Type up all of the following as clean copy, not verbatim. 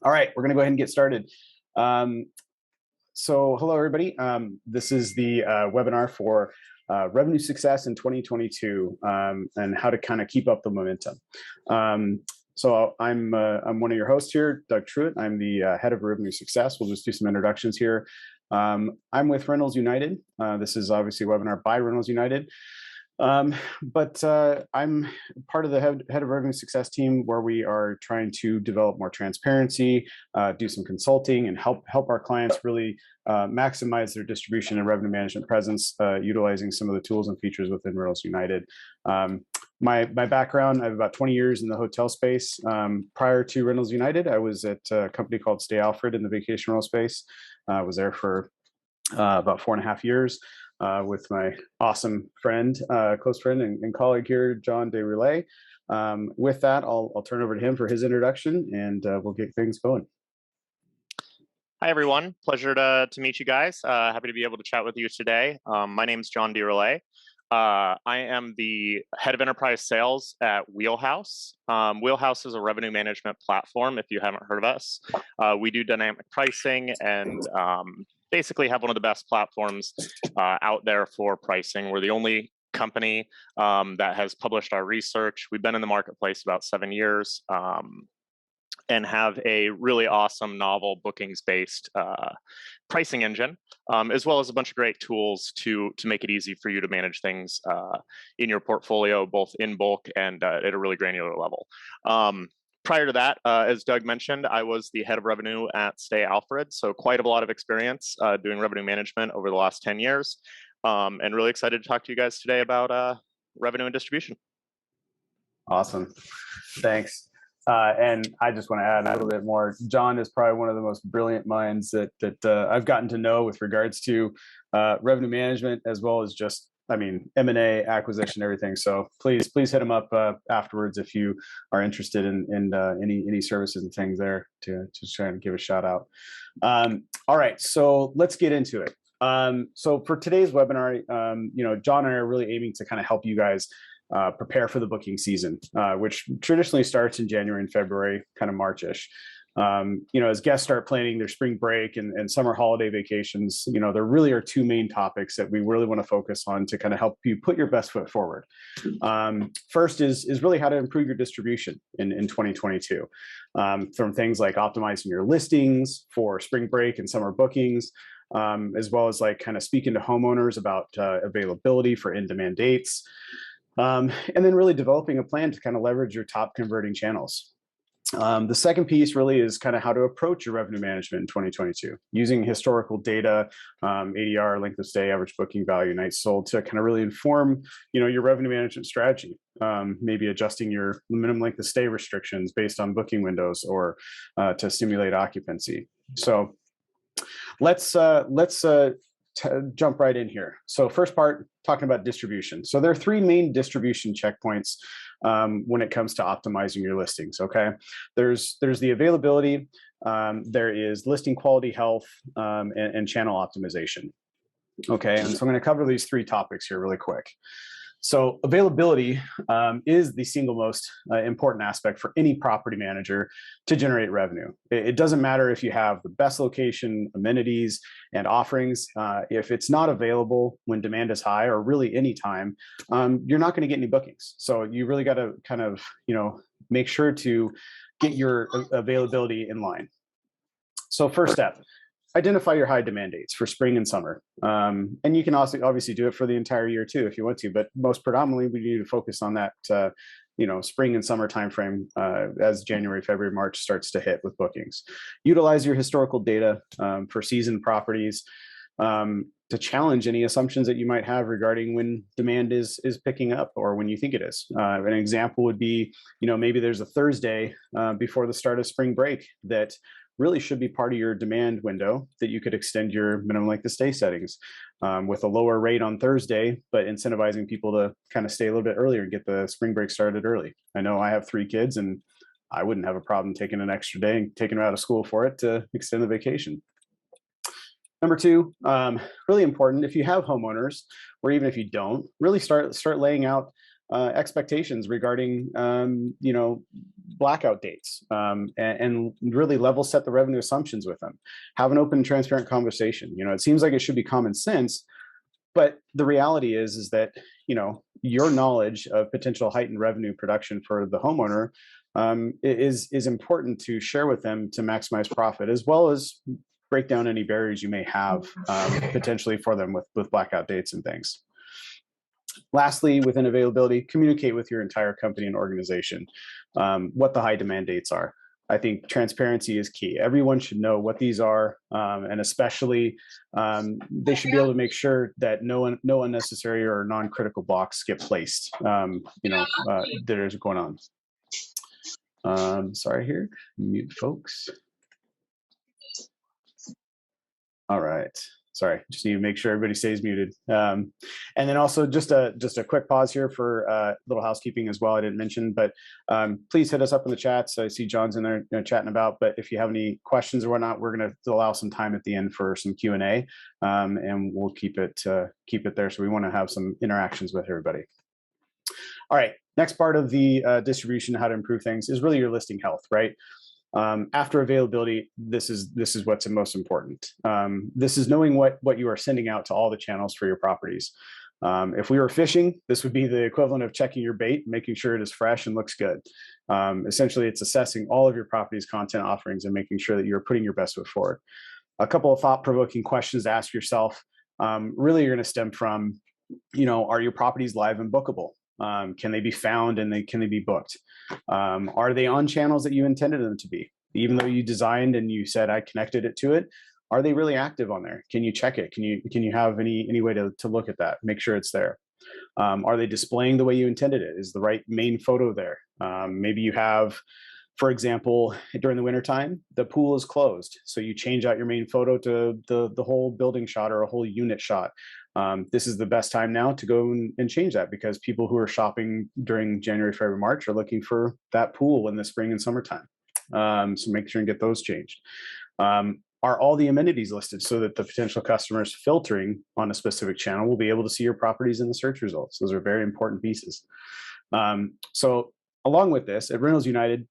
All right, we're going to go ahead and get started. So hello, everybody. This is the webinar for revenue success in 2022 and how to kind of keep up the momentum. So I'm one of your hosts here, Doug Truitt. I'm the head of revenue success. We'll just do some introductions here. I'm with Reynolds United. This is obviously a webinar by Reynolds United. But I'm part of the head of revenue success team, where we are trying to develop more transparency, do some consulting, and help our clients really maximize their distribution and revenue management presence, utilizing some of the tools and features within Reynolds United. My background, I have about 20 years in the hotel space. Prior to Reynolds United, I was at a company called Stay Alfred in the vacation rental space. I was there for about 4.5 years. With my awesome friend, close friend and colleague here, John DeRoulet. With that, I'll turn over to him for his introduction, and we'll get things going. Hi, everyone. Pleasure to meet you guys. Happy to be able to chat with you today. My name is John DeRoulet. I am the head of enterprise sales at Wheelhouse. Wheelhouse is a revenue management platform, if you haven't heard of us. We do dynamic pricing and basically have one of the best platforms out there for pricing. We're the only company that has published our research. We've been in the marketplace about 7 years and have a really awesome, novel, bookings-based pricing engine, as well as a bunch of great tools to make it easy for you to manage things in your portfolio, both in bulk and at a really granular level. Prior to that, as Doug mentioned, I was the head of revenue at Stay Alfred, so quite a lot of experience doing revenue management over the last 10 years, and really excited to talk to you guys today about revenue and distribution. Awesome, thanks. And I just want to add a little bit more. John is probably one of the most brilliant minds that I've gotten to know with regards to revenue management, as well as just, I mean, M&A, acquisition, everything. So please hit him up afterwards if you are interested in any services and things there to try and give a shout out. All right, so let's get into it. So for today's webinar, John and I are really aiming to kind of help you guys prepare for the booking season, which traditionally starts in January and February, kind of March-ish. As guests start planning their spring break and summer holiday vacations, there really are two main topics that we really want to focus on to kind of help you put your best foot forward. First is really how to improve your distribution in 2022, from things like optimizing your listings for spring break and summer bookings, as well as like kind of speaking to homeowners about availability for in-demand dates. And then really developing a plan to kind of leverage your top converting channels. The second piece really is kind of how to approach your revenue management in 2022, using historical data, ADR, length of stay, average booking value, nights sold, to kind of really inform, your revenue management strategy. Maybe adjusting your minimum length of stay restrictions based on booking windows or to stimulate occupancy. So let's jump right in here. So first part, talking about distribution. So there are three main distribution checkpoints when it comes to optimizing your listings. Okay, there's the availability, there is listing quality, health, and channel optimization. Okay, and so I'm going to cover these three topics here really quick. So availability is the single most important aspect for any property manager to generate revenue. It doesn't matter if you have the best location, amenities, and offerings. If it's not available when demand is high, or really any time, you're not going to get any bookings. So you really got to kind of, make sure to get your availability in line. So first step, identify your high demand dates for spring and summer. And you can also obviously do it for the entire year too, if you want to, but most predominantly we need to focus on that, spring and summer timeframe as January, February, March starts to hit with bookings. Utilize your historical data for seasoned properties to challenge any assumptions that you might have regarding when demand is picking up or when you think it is. An example would be, maybe there's a Thursday before the start of spring break that really should be part of your demand window that you could extend your minimum length of stay settings with a lower rate on Thursday, but incentivizing people to kind of stay a little bit earlier and get the spring break started early. I know I have 3 kids and I wouldn't have a problem taking an extra day and taking them out of school for it to extend the vacation. Number 2, really important, if you have homeowners, or even if you don't, really start laying out expectations regarding, blackout dates, and really level set the revenue assumptions with them. Have an open and transparent conversation. It seems like it should be common sense, but the reality is that, your knowledge of potential heightened revenue production for the homeowner is important to share with them to maximize profit, as well as break down any barriers you may have potentially for them with blackout dates and things. Lastly, within availability, communicate with your entire company and organization what the high demand dates are. I think transparency is key. Everyone should know what these are, and especially they should be able to make sure that no unnecessary or non-critical blocks get placed, that is going on. Sorry here, mute folks. All right. Sorry, just need to make sure everybody stays muted. And then also just a quick pause here for a little housekeeping as well. I didn't mention, but please hit us up in the chat. So I see John's in there chatting about, but if you have any questions or whatnot, we're going to allow some time at the end for some Q&A, and we'll keep it there. So we want to have some interactions with everybody. All right, next part of the distribution, how to improve things, is really your listing health, right? After availability, this is what's most important. This is knowing what you are sending out to all the channels for your properties. If we were fishing, this would be the equivalent of checking your bait, making sure it is fresh and looks good. Essentially, it's assessing all of your property's content offerings and making sure that you're putting your best foot forward. A couple of thought-provoking questions to ask yourself. Really, you're going to stem from, are your properties live and bookable? Can they be found and can they be booked? Are they on channels that you intended them to be? Even though you designed and you said I connected it to it, are they really active on there? Can you check it? Can you have any way to look at that? Make sure it's there. Are they displaying the way you intended it? Is the right main photo there? Maybe you have, for example, during the wintertime, the pool is closed. So you change out your main photo to the whole building shot or a whole unit shot. This is the best time now to go and change that, because people who are shopping during January, February, March are looking for that pool in the spring and summertime. So make sure and get those changed. Are all the amenities listed so that the potential customers filtering on a specific channel will be able to see your properties in the search results? Those are very important pieces. So along with this, at Rentals United,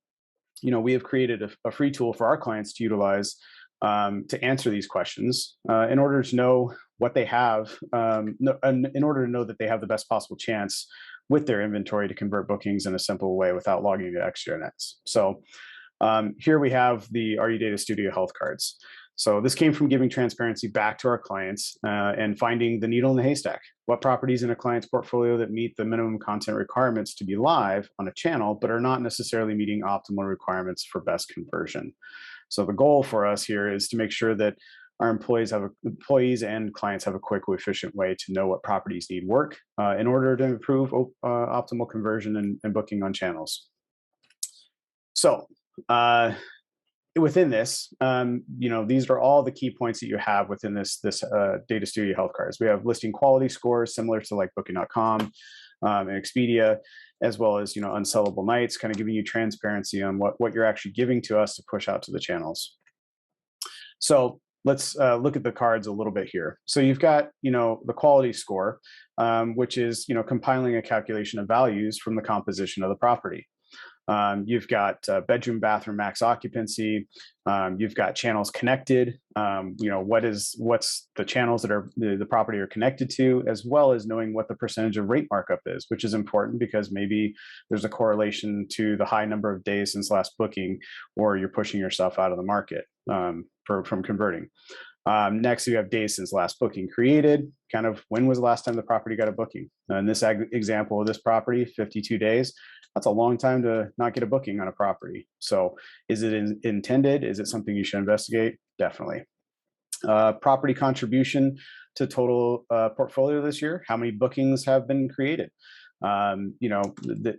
we have created a free tool for our clients to utilize to answer these questions in order to know what they have, in order to know that they have the best possible chance with their inventory to convert bookings in a simple way without logging into extranets. So here we have the RU Data Studio health cards. So this came from giving transparency back to our clients and finding the needle in the haystack. What properties in a client's portfolio that meet the minimum content requirements to be live on a channel, but are not necessarily meeting optimal requirements for best conversion. So the goal for us here is to make sure that our employees and clients have a quick, efficient way to know what properties need work in order to improve optimal conversion and booking on channels. So within this, these are all the key points that you have within this Data Studio health cards. We have listing quality scores similar to like Booking.com and Expedia, as well as unsellable nights, kind of giving you transparency on what you're actually giving to us to push out to the channels. So let's look at the cards a little bit here. So you've got the quality score, which is compiling a calculation of values from the composition of the property. You've got bedroom, bathroom, max occupancy. You've got channels connected. What's the channels that are the property are connected to, as well as knowing what the percentage of rate markup is, which is important because maybe there's a correlation to the high number of days since last booking, or you're pushing yourself out of the market from converting. Next, you have days since last booking created. Kind of when was the last time the property got a booking? In this example of this property, 52 days. That's a long time to not get a booking on a property. So is it intended? Is it something you should investigate? Definitely. Property contribution to total portfolio this year. How many bookings have been created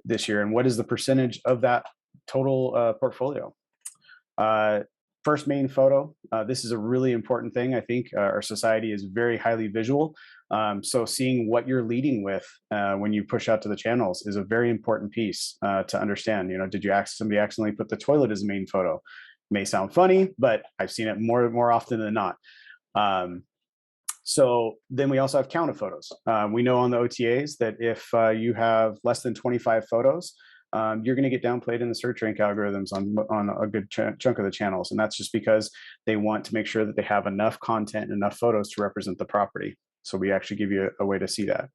this year? And what is the percentage of that total portfolio? First main photo. This is a really important thing. I think our society is very highly visual. So seeing what you're leading with when you push out to the channels is a very important piece to understand. Did somebody accidentally put the toilet as a main photo? May sound funny, but I've seen it more often than not. So then we also have count of photos. We know on the OTAs that if you have less than 25 photos, you're going to get downplayed in the search rank algorithms on a good chunk of the channels. And that's just because they want to make sure that they have enough content and enough photos to represent the property. So we actually give you a way to see that.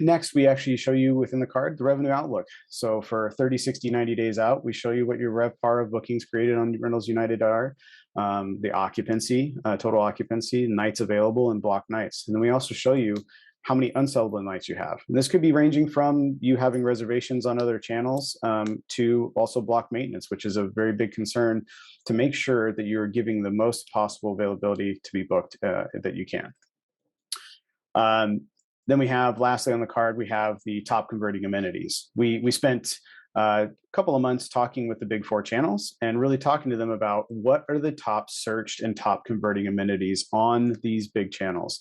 Next, we actually show you within the card the revenue outlook. So for 30, 60, 90 days out, we show you what your RevPAR of bookings created on Rentals United are, the occupancy, total occupancy, nights available, and block nights. And then we also show you how many unsellable nights you have. And this could be ranging from you having reservations on other channels to also block maintenance, which is a very big concern to make sure that you're giving the most possible availability to be booked that you can. Then we have, lastly on the card, we have the top converting amenities. We spent a couple of months talking with the big 4 channels and really talking to them about what are the top searched and top converting amenities on these big channels.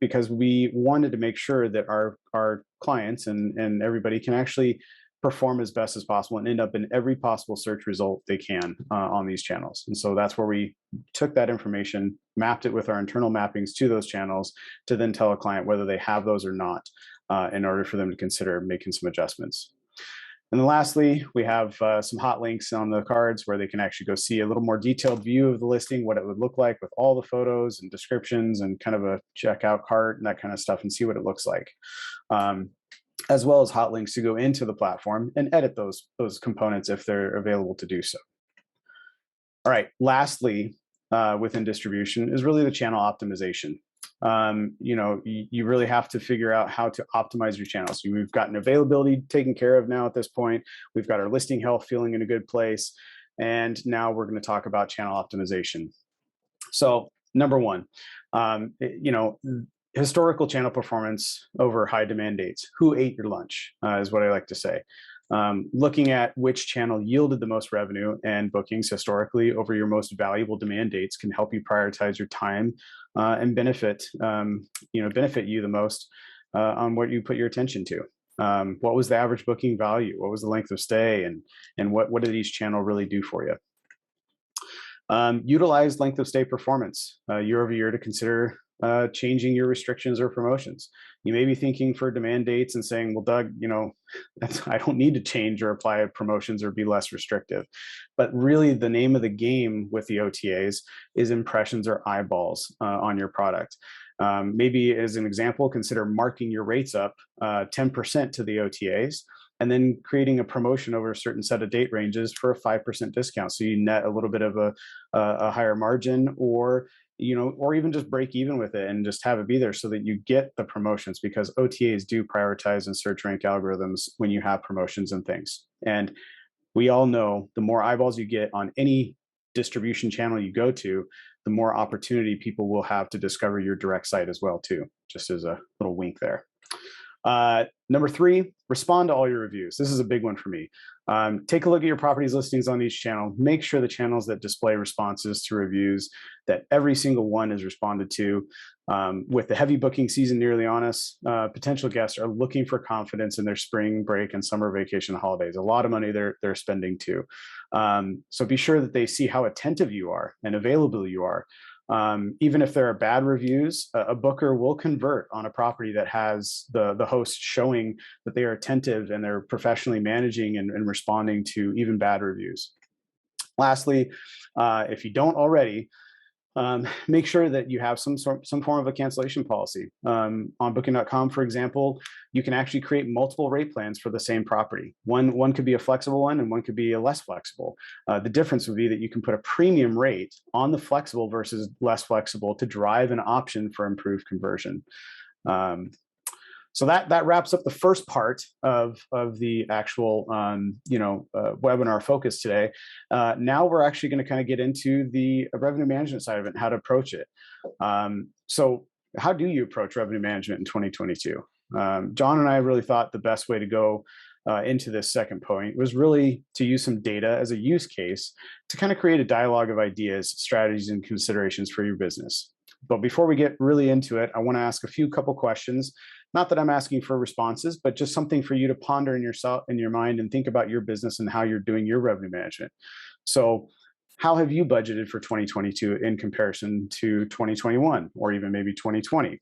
Because we wanted to make sure that our clients and everybody can actually perform as best as possible and end up in every possible search result they can on these channels. And so that's where we took that information, mapped it with our internal mappings to those channels to then tell a client whether they have those or not in order for them to consider making some adjustments. And then lastly, we have some hot links on the cards where they can actually go see a little more detailed view of the listing, what it would look like with all the photos and descriptions and kind of a checkout cart and that kind of stuff, and see what it looks like. As well as hot links to go into the platform and edit those components if they're available to do so. All right, lastly, within distribution is really the channel optimization. You really have to figure out how to optimize your channels. We've gotten availability taken care of now at this point. We've got our listing health feeling in a good place. And now we're going to talk about channel optimization. So number one, historical channel performance over high demand dates. Who ate your lunch is what I like to say. Looking at which channel yielded the most revenue and bookings historically over your most valuable demand dates can help you prioritize your time and benefit you the most on what you put your attention to. What was the average booking value? What was the length of stay? And what did each channel really do for you? Utilize length of stay performance year over year to consider changing your restrictions or promotions. You may be thinking for demand dates and saying, well, Doug, I don't need to change or apply promotions or be less restrictive. But really the name of the game with the OTAs is impressions or eyeballs on your product. Maybe as an example, consider marking your rates up 10% to the OTAs and then creating a promotion over a certain set of date ranges for a 5% discount. So you net a little bit of a higher margin, or even just break even with it and just have it be there so that you get the promotions, because OTAs do prioritize in search rank algorithms when you have promotions and things. And we all know the more eyeballs you get on any distribution channel you go to, the more opportunity people will have to discover your direct site as well too, just as a little wink there. Number 3, respond to all your reviews. This is a big one for me. Take a look at your properties listings on each channel. Make sure the channels that display responses to reviews, that every single one is responded to. With the heavy booking season nearly on us, potential guests are looking for confidence in their spring break and summer vacation holidays. A lot of money they're spending too. So be sure that they see how attentive you are and available you are. Even if there are bad reviews, a booker will convert on a property that has the host showing that they are attentive and they're professionally managing and responding to even bad reviews. Lastly, if you don't already, make sure that you have some form of a cancellation policy. On Booking.com, for example, you can actually create multiple rate plans for the same property. One could be a flexible one and one could be a less flexible. The difference would be that you can put a premium rate on the flexible versus less flexible to drive an option for improved conversion. So that wraps up the first part of the actual webinar focus today. Now we're actually going to kind of get into the revenue management side of it and how to approach it. So how do you approach revenue management in 2022? John and I really thought the best way to go into this second point was really to use some data as a use case to kind of create a dialogue of ideas, strategies, and considerations for your business. But before we get really into it, I want to ask a couple questions. Not that I'm asking for responses, but just something for you to ponder in your mind and think about your business and how you're doing your revenue management. So how have you budgeted for 2022 in comparison to 2021 or even maybe 2020?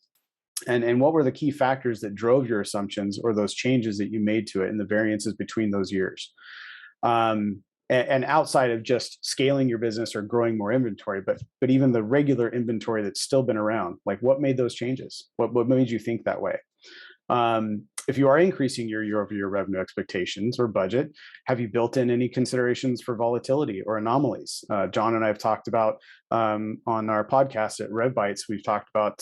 And what were the key factors that drove your assumptions or those changes that you made to it and the variances between those years? And outside of just scaling your business or growing more inventory, but even the regular inventory that's still been around, like what made those changes? What made you think that way? If you are increasing your year-over-year revenue expectations or budget, have you built in any considerations for volatility or anomalies? John and I have talked about on our podcast at Bytes, we've talked about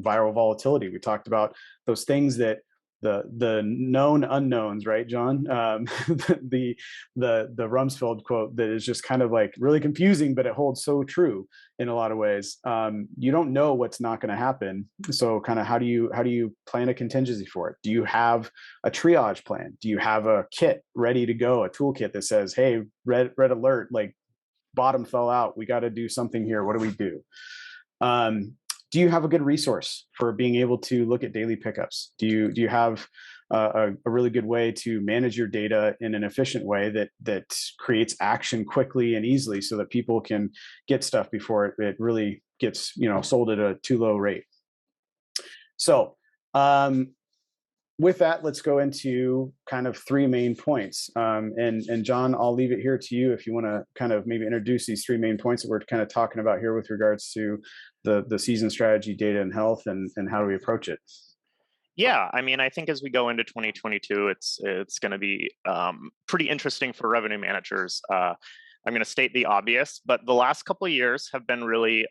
viral volatility. We talked about those things that the known unknowns, right, John? The Rumsfeld quote that is just kind of like really confusing, but it holds so true in a lot of ways. You don't know what's not going to happen, so kind of how do you plan a contingency for it? Do you have a triage plan? Do you have a kit ready to go, a toolkit that says, "Hey, red alert, like bottom fell out, we got to do something here. What do we do?" Do you have a good resource for being able to look at daily pickups? Do you have a really good way to manage your data in an efficient way that creates action quickly and easily so that people can get stuff before it really gets sold at a too low rate? So with that, let's go into kind of three main points. And John, I'll leave it here to you if you want to kind of maybe introduce these three main points that we're kind of talking about here with regards to the season strategy, data, and health, and how do we approach it? Yeah, I mean, I think as we go into 2022, it's going to be pretty interesting for revenue managers. I'm going to state the obvious, but the last couple of years have been really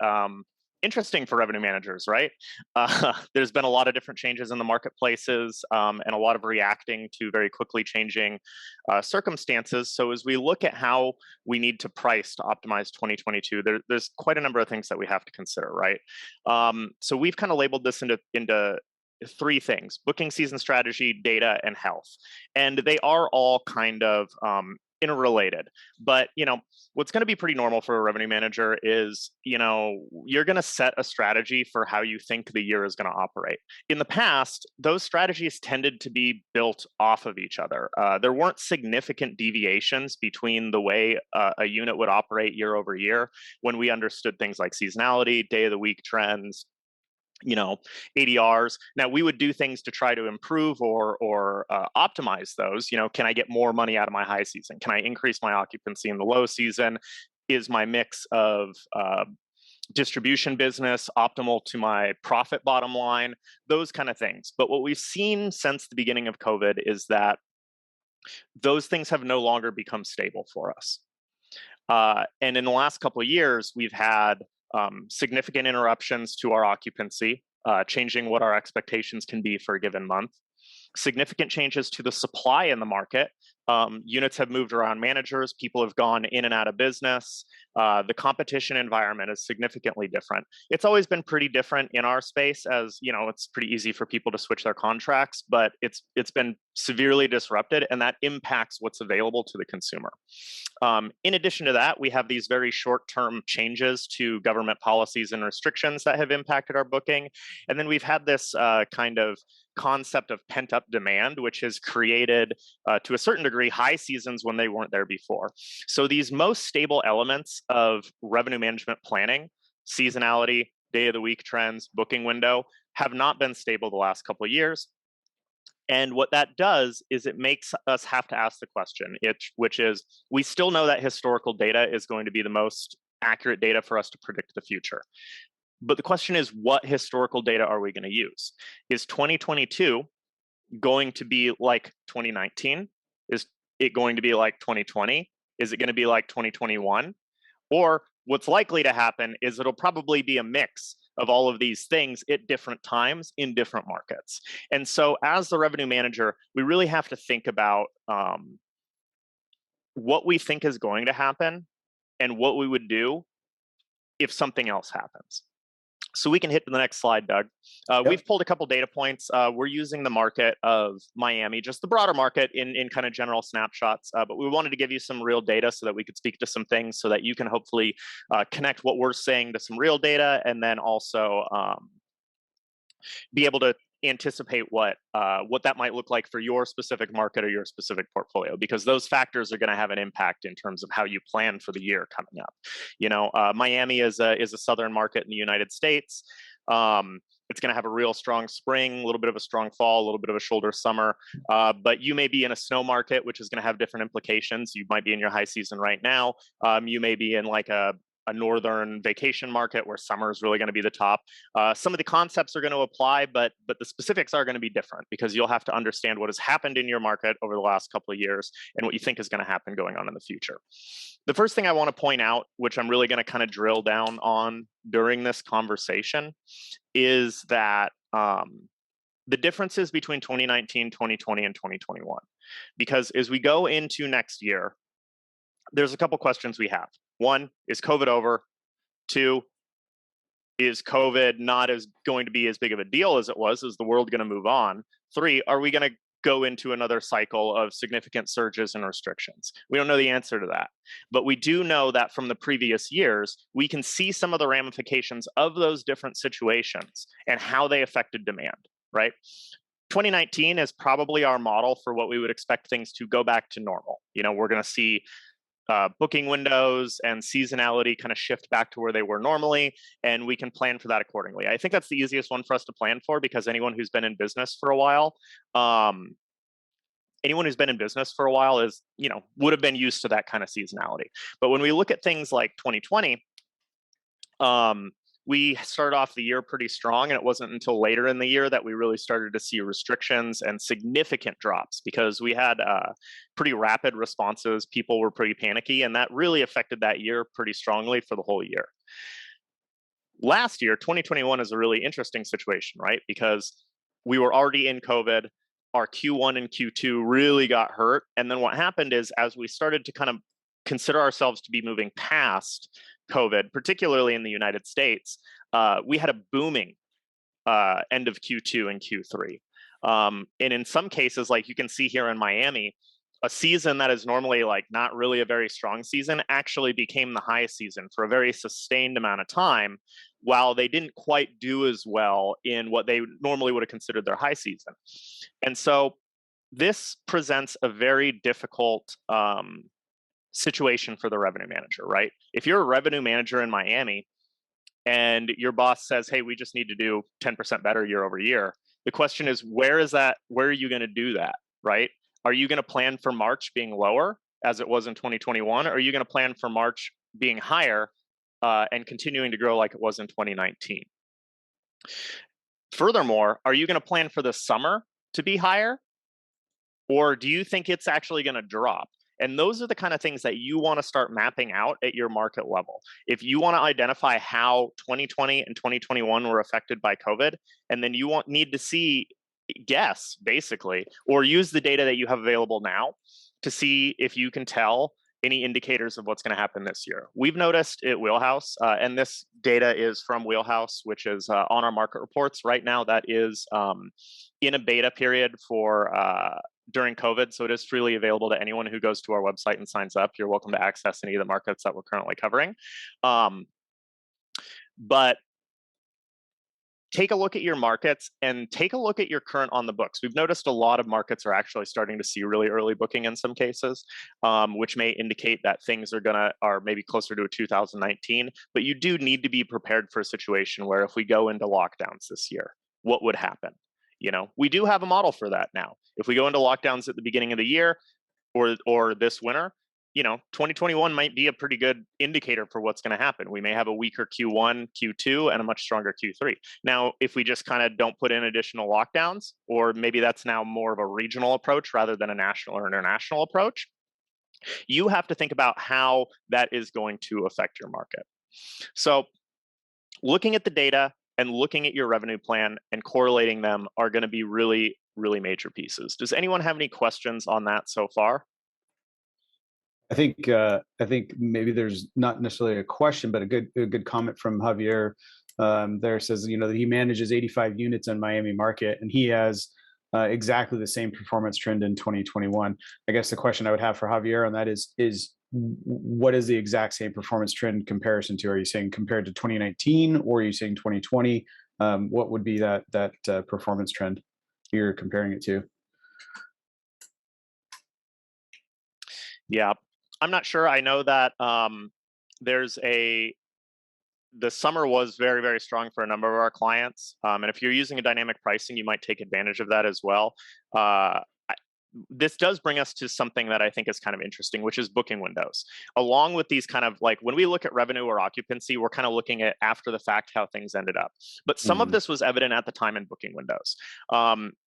interesting for revenue managers, right? There's been a lot of different changes in the marketplaces and a lot of reacting to very quickly changing circumstances. So as we look at how we need to price to optimize 2022, there's quite a number of things that we have to consider, right? So we've kind of labeled this into three things: booking season strategy, data, and health. And they are all kind of interrelated. But what's going to be pretty normal for a revenue manager is you're going to set a strategy for how you think the year is going to operate. In the past, those strategies tended to be built off of each other. There weren't significant deviations between the way a unit would operate year over year when we understood things like seasonality, day of the week trends, ADRs. Now we would do things to try to improve or optimize those. Can I get more money out of my high season? Can I increase my occupancy in the low season? Is my mix of distribution business optimal to my profit bottom line? Those kind of things. But what we've seen since the beginning of COVID is that those things have no longer become stable for us. And in the last couple of years, we've had significant interruptions to our occupancy, changing what our expectations can be for a given month. Significant changes to the supply in the market. Units have moved around managers, people have gone in and out of business. The competition environment is significantly different. It's always been pretty different in our space, as it's pretty easy for people to switch their contracts, but it's been severely disrupted, and that impacts what's available to the consumer. In addition to that, we have these very short-term changes to government policies and restrictions that have impacted our booking. And then we've had this kind of concept of pent-up demand, which has created, to a certain degree, high seasons when they weren't there before. So these most stable elements of revenue management planning, seasonality, day of the week trends, booking window, have not been stable the last couple of years. And what that does is it makes us have to ask the question, which is, we still know that historical data is going to be the most accurate data for us to predict the future. But the question is, what historical data are we going to use? Is 2022 going to be like 2019? Is it going to be like 2020? Is it going to be like 2021? Or what's likely to happen is it'll probably be a mix of all of these things at different times in different markets. And so as the revenue manager, we really have to think about what we think is going to happen and what we would do if something else happens. So we can hit to the next slide, Doug. Yep. We've pulled a couple data points. We're using the market of Miami, just the broader market in kind of general snapshots, but we wanted to give you some real data so that we could speak to some things so that you can hopefully connect what we're saying to some real data, and then also be able to anticipate what that might look like for your specific market or your specific portfolio, because those factors are going to have an impact in terms of how you plan for the year coming up. Miami is a southern market in the United States. It's going to have a real strong spring, a little bit of a strong fall, a little bit of a shoulder summer. But you may be in a snow market, which is going to have different implications. You might be in your high season right now. You may be in like a northern vacation market where summer is really going to be the top. Some of the concepts are going to apply, but the specifics are going to be different because you'll have to understand what has happened in your market over the last couple of years and what you think is going to happen going on in the future. The first thing I want to point out, which I'm really going to kind of drill down on during this conversation, is that the differences between 2019, 2020, and 2021. Because as we go into next year, there's a couple questions we have. One, is COVID over? Two, is COVID not going to be as big of a deal as it was? Is the world going to move on? Three, are we going to go into another cycle of significant surges and restrictions? We don't know the answer to that. But we do know that from the previous years, we can see some of the ramifications of those different situations and how they affected demand, right? 2019 is probably our model for what we would expect things to go back to normal. We're going to see booking windows and seasonality kind of shift back to where they were normally, and we can plan for that accordingly. I think that's the easiest one for us to plan for because anyone who's been in business for a while, is, would have been used to that kind of seasonality. But when we look at things like 2020, we started off the year pretty strong, and it wasn't until later in the year that we really started to see restrictions and significant drops because we had pretty rapid responses. People were pretty panicky, and that really affected that year pretty strongly for the whole year. Last year, 2021, is a really interesting situation, right? Because we were already in COVID. Our Q1 and Q2 really got hurt. And then what happened is as we started to kind of consider ourselves to be moving past COVID, particularly in the United States, we had a booming end of Q2 and Q3. And in some cases, like you can see here in Miami, a season that is normally like not really a very strong season actually became the highest season for a very sustained amount of time, while they didn't quite do as well in what they normally would have considered their high season. And so this presents a very difficult situation for the revenue manager, right? If you're a revenue manager in Miami and your boss says, hey, we just need to do 10% better year over year, the question is, where are you going to do that, right? Are you going to plan for March being lower as it was in 2021? Or are you going to plan for March being higher and continuing to grow like it was in 2019? Furthermore, are you going to plan for the summer to be higher? Or do you think it's actually going to drop? And those are the kind of things that you want to start mapping out at your market level. If you want to identify how 2020 and 2021 were affected by COVID, and then you need to guess basically, or use the data that you have available now to see if you can tell any indicators of what's going to happen this year. We've noticed at Wheelhouse, and this data is from Wheelhouse, which is on our market reports right now. That is in a beta period for during COVID, so it is freely available to anyone who goes to our website and signs up. You're welcome to access any of the markets that we're currently covering. But take a look at your markets and take a look at your current on the books. We've noticed a lot of markets are actually starting to see really early booking in some cases, which may indicate that things are maybe closer to a 2019. But you do need to be prepared for a situation where if we go into lockdowns this year, what would happen? We do have a model for that now. If we go into lockdowns at the beginning of the year or this winter, 2021 might be a pretty good indicator for what's going to happen. We may have a weaker Q1, Q2, and a much stronger Q3. Now, if we just kind of don't put in additional lockdowns, or maybe that's now more of a regional approach rather than a national or international approach, you have to think about how that is going to affect your market. So looking at the data and looking at your revenue plan and correlating them are going to be really, really major pieces. Does anyone have any questions on that so far? I think maybe there's not necessarily a question, but a good comment from Javier there says, that he manages 85 units in Miami market, and he has exactly the same performance trend in 2021. I guess the question I would have for Javier on that is what is the exact same performance trend comparison to? Are you saying compared to 2019, or are you saying 2020? What would be that performance trend you're comparing it to? Yeah, I'm not sure. I know that there's a the summer was very, very strong for a number of our clients. And if you're using a dynamic pricing, you might take advantage of that as well. This does bring us to something that I think is kind of interesting, which is booking windows. Along with these kind of like when we look at revenue or occupancy, we're kind of looking at after the fact how things ended up. But some of Mhm. this was evident at the time in booking windows.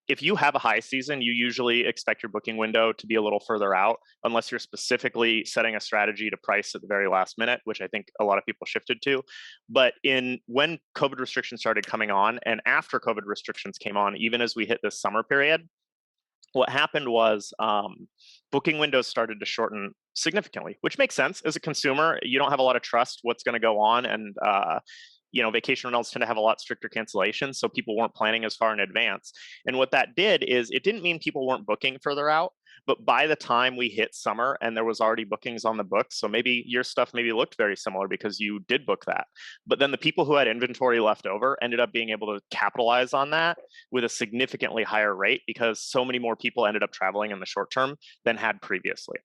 If you have a high season, you usually expect your booking window to be a little further out, unless you're specifically setting a strategy to price at the very last minute, which I think a lot of people shifted to. But in when COVID restrictions started coming on, and after COVID restrictions came on, even as we hit this summer period, what happened was booking windows started to shorten significantly, which makes sense. As a consumer, you don't have a lot of trust what's going to go on, and vacation rentals tend to have a lot stricter cancellations, so people weren't planning as far in advance. And what that did is it didn't mean people weren't booking further out, but by the time we hit summer and there was already bookings on the books, so maybe your stuff maybe looked very similar because you did book that. But then the people who had inventory left over ended up being able to capitalize on that with a significantly higher rate because so many more people ended up traveling in the short term than had previously.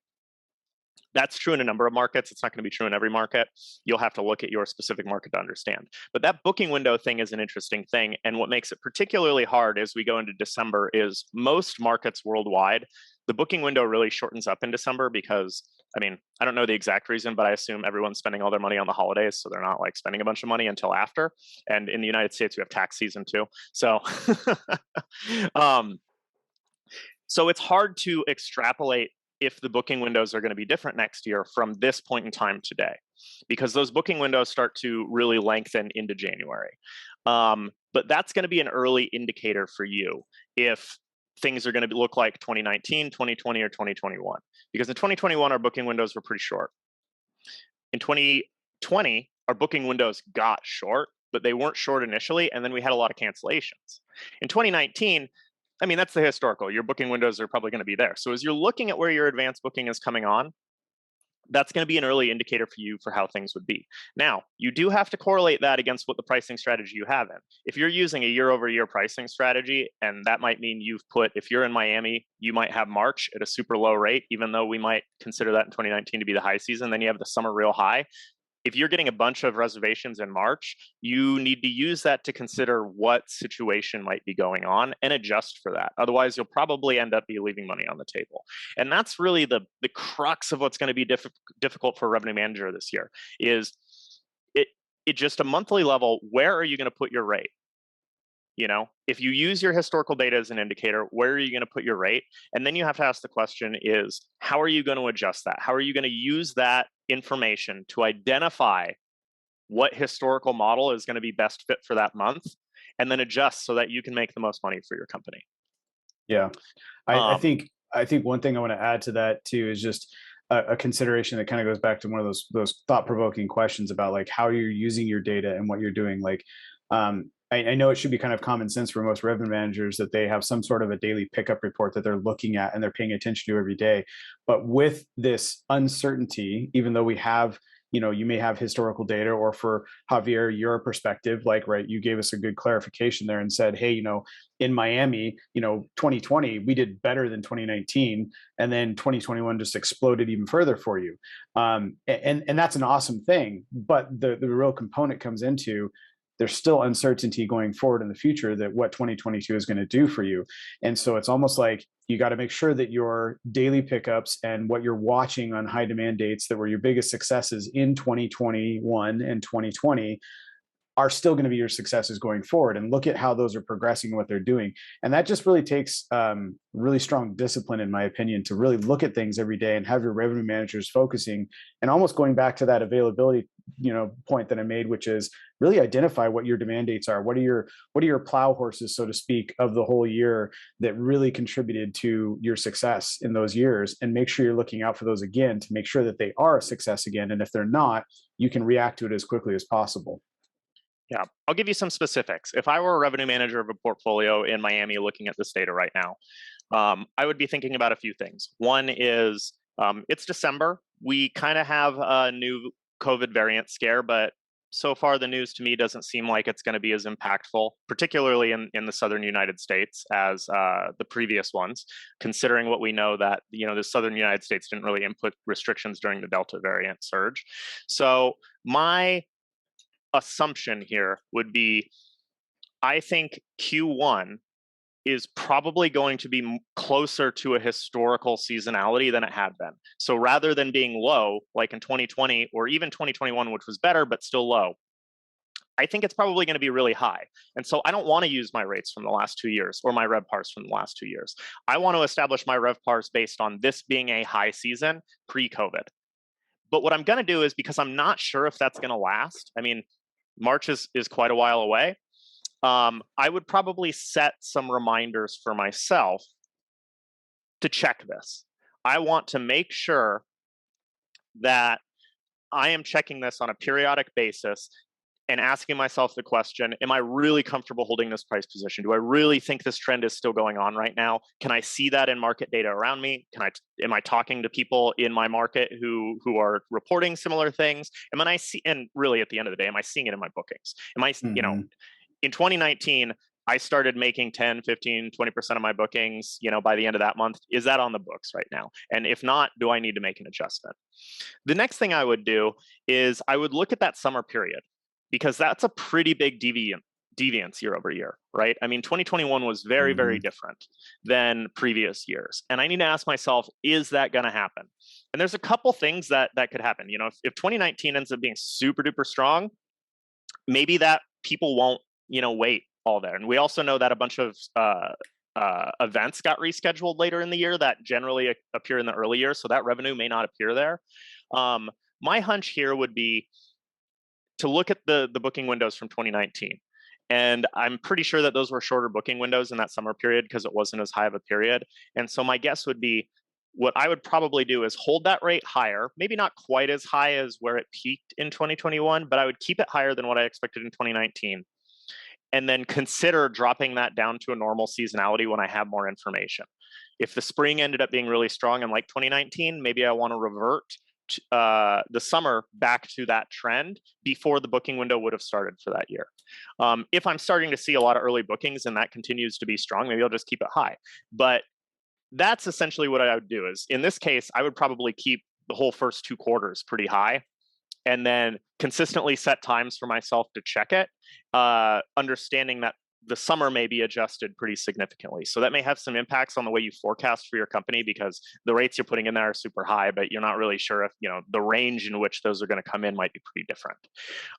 That's true in a number of markets. It's not going to be true in every market. You'll have to look at your specific market to understand. But that booking window thing is an interesting thing. And what makes it particularly hard as we go into December is most markets worldwide, the booking window really shortens up in December because, I mean, I don't know the exact reason, but I assume everyone's spending all their money on the holidays. So they're not like spending a bunch of money until after. And in the United States, we have tax season too. So, um, so it's hard to extrapolate if the booking windows are going to be different next year from this point in time today, because those booking windows start to really lengthen into January. But that's going to be an early indicator for you if things are going to look like 2019, 2020, or 2021. Because in 2021, our booking windows were pretty short. In 2020, our booking windows got short, but they weren't short initially, and then we had a lot of cancellations. In 2019, I mean, that's the historical. Your booking windows are probably going to be there. So as you're looking at where your advanced booking is coming on, that's going to be an early indicator for you for how things would be. Now, you do have to correlate that against what the pricing strategy you have in. If you're using a year-over-year pricing strategy, and that might mean you've put, if you're in Miami, you might have March at a super low rate, even though we might consider that in 2019 to be the high season, then you have the summer real high. If you're getting a bunch of reservations in March, you need to use that to consider what situation might be going on and adjust for that. Otherwise, you'll probably end up be leaving money on the table. And that's really the crux of what's going to be difficult for a revenue manager this year is it just a monthly level, where are you going to put your rate? You know, if you use your historical data as an indicator, where are you going to put your rate? And then you have to ask the question is, how are you going to adjust that? How are you going to use that information to identify what historical model is going to be best fit for that month and then adjust so that you can make the most money for your company? Yeah, I Um, think one thing I want to add to that too is just a consideration that kind of goes back to one of those thought provoking questions about like how you're using your data and what you're doing. Like, I know it should be kind of common sense for most revenue managers that they have some sort of a daily pickup report that they're looking at and they're paying attention to every day. But with this uncertainty, even though we have, you may have historical data, or for Javier, your perspective, like, right, you gave us a good clarification there and said, hey, in Miami, 2020, we did better than 2019. And then 2021 just exploded even further for you. And that's an awesome thing. But the real component comes into, there's still uncertainty going forward in the future that what 2022 is going to do for you. And so it's almost like you got to make sure that your daily pickups and what you're watching on high demand dates that were your biggest successes in 2021 and 2020 are still going to be your successes going forward, and look at how those are progressing and what they're doing. And that just really takes really strong discipline, in my opinion, to really look at things every day and have your revenue managers focusing and almost going back to that availability point that I made, which is really identify what your demand dates are. What are your plow horses, so to speak, of the whole year that really contributed to your success in those years, and make sure you're looking out for those again to make sure that they are a success again. And if they're not, you can react to it as quickly as possible. Yeah, I'll give you some specifics. If I were a revenue manager of a portfolio in Miami looking at this data right now, I would be thinking about a few things. One is it's December. We kind of have a new COVID variant scare, but so far the news to me doesn't seem like it's going to be as impactful, particularly in the southern United States, as the previous ones, considering what we know that, the southern United States didn't really input restrictions during the Delta variant surge. So my assumption here would be, I think Q1 is probably going to be closer to a historical seasonality than it had been. So rather than being low, like in 2020 or even 2021, which was better, but still low, I think it's probably going to be really high. And so I don't want to use my rates from the last 2 years or my RevPARs from the last 2 years. I want to establish my RevPARs based on this being a high season pre-COVID. But what I'm going to do is, because I'm not sure if that's going to last, I mean, March is quite a while away. I would probably set some reminders for myself to check this. I want to make sure that I am checking this on a periodic basis and asking myself the question, am I really comfortable holding this price position? Do I really think this trend is still going on right now? Can I see that in market data around me? Am I talking to people in my market who are reporting similar things? And really at the end of the day, am I seeing it in my bookings? In 2019, I started making 10, 15, 20% of my bookings, by the end of that month. Is that on the books right now? And if not, do I need to make an adjustment? The next thing I would do is I would look at that summer period, because that's a pretty big deviance year over year, right? I mean, 2021 was very, very different than previous years. And I need to ask myself, is that going to happen? And there's a couple things that could happen. If 2019 ends up being super duper strong, maybe that people won't, wait all there. And we also know that a bunch of events got rescheduled later in the year that generally appear in the early years. So that revenue may not appear there. My hunch here would be to look at the booking windows from 2019. And I'm pretty sure that those were shorter booking windows in that summer period because it wasn't as high of a period. And so my guess would be, what I would probably do is hold that rate higher, maybe not quite as high as where it peaked in 2021, but I would keep it higher than what I expected in 2019. And then consider dropping that down to a normal seasonality when I have more information. If the spring ended up being really strong and like 2019, maybe I want to revert the summer back to that trend before the booking window would have started for that year. If I'm starting to see a lot of early bookings and that continues to be strong, maybe I'll just keep it high. But that's essentially what I would do. Is in this case, I would probably keep the whole first 2 quarters pretty high, and then consistently set times for myself to check it, understanding that the summer may be adjusted pretty significantly. So that may have some impacts on the way you forecast for your company, because the rates you're putting in there are super high, but you're not really sure if, the range in which those are going to come in might be pretty different.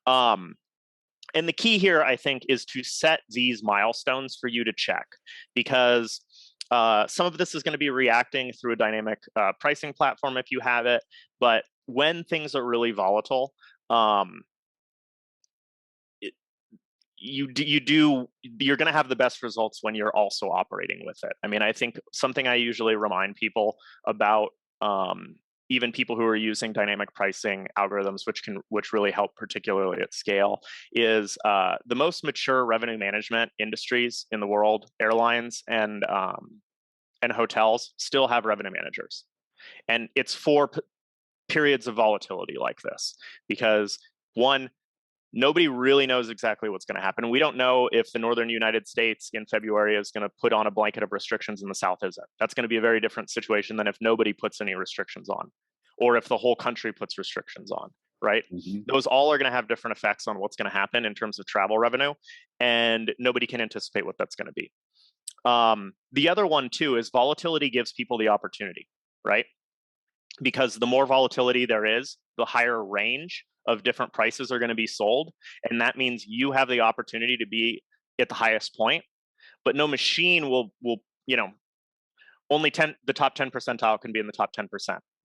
And the key here, I think, is to set these milestones for you to check, because some of this is going to be reacting through a dynamic pricing platform if you have it. But when things are really volatile, you're going to have the best results when you're also operating with it. I mean, I think something I usually remind people about, even people who are using dynamic pricing algorithms, which really help particularly at scale, is the most mature revenue management industries in the world, airlines and hotels, still have revenue managers. And it's for periods of volatility like this, because one, nobody really knows exactly what's going to happen. We don't know if the northern United States in February is going to put on a blanket of restrictions and the South isn't. That's going to be a very different situation than if nobody puts any restrictions on, or if the whole country puts restrictions on, right? Those all are going to have different effects on what's going to happen in terms of travel revenue, and nobody can anticipate what that's going to be. The other one too is volatility gives people the opportunity, right? Because the more volatility there is, the higher range of different prices are going to be sold. And that means you have the opportunity to be at the highest point, but no machine will only the top 10 percentile can be in the top 10%.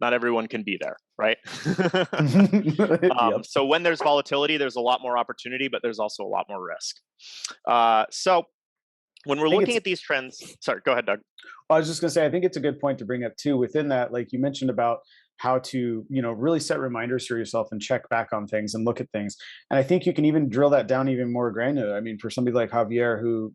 Not everyone can be there, right? Yep. So when there's volatility, there's a lot more opportunity, but there's also a lot more risk. So when we're looking at these trends, sorry, go ahead, Doug. I was just going to say, I think it's a good point to bring up too. Within that, like you mentioned about how to, really set reminders for yourself and check back on things and look at things. And I think you can even drill that down even more granular. I mean, for somebody like Javier, who,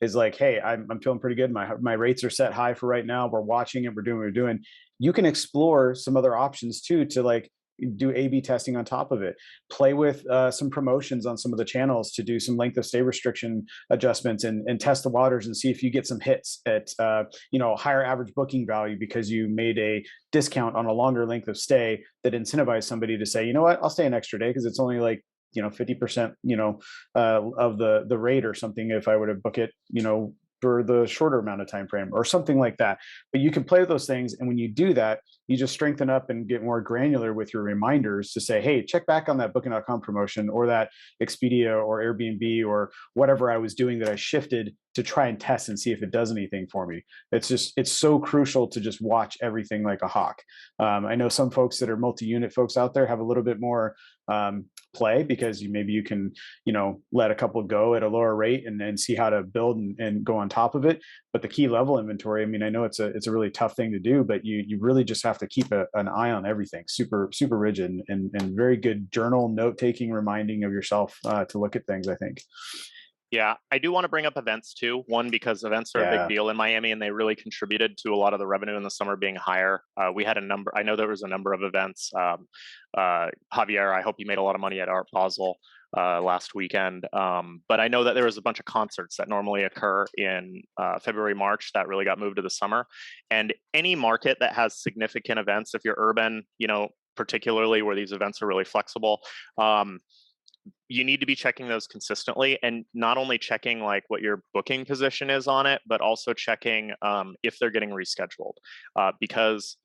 is like, hey, I'm feeling pretty good. My rates are set high for right now. We're watching it. We're doing what we're doing. You can explore some other options too, to like do A/B testing on top of it. Play with some promotions on some of the channels to do some length of stay restriction adjustments and test the waters and see if you get some hits at higher average booking value because you made a discount on a longer length of stay that incentivized somebody to say, you know what, I'll stay an extra day because it's only like 50%, of the rate or something if I were to book it, for the shorter amount of time frame or something like that. But you can play with those things, and when you do that, you just strengthen up and get more granular with your reminders to say, hey, check back on that booking.com promotion or that Expedia or Airbnb or whatever I was doing that I shifted to try and test and see if it does anything for me. It's so crucial to just watch everything like a hawk. I know some folks that are multi-unit folks out there have a little bit more play, because maybe you can let a couple go at a lower rate and then see how to build and go on top of it. But the key level inventory, I mean, I know it's a really tough thing to do, but you really just have to keep an eye on everything, super rigid, and very good journal note taking, reminding of yourself to look at things, I think. Yeah, I do want to bring up events too. One, because events are a big deal in Miami, and they really contributed to a lot of the revenue in the summer being higher. We had a number, I know there was a number of events. Javier, I hope you made a lot of money at Art Basel last weekend. But I know that there was a bunch of concerts that normally occur in February, March that really got moved to the summer. And any market that has significant events, if you're urban, particularly where these events are really flexible, you need to be checking those consistently, and not only checking like what your booking position is on it, but also checking if they're getting rescheduled, because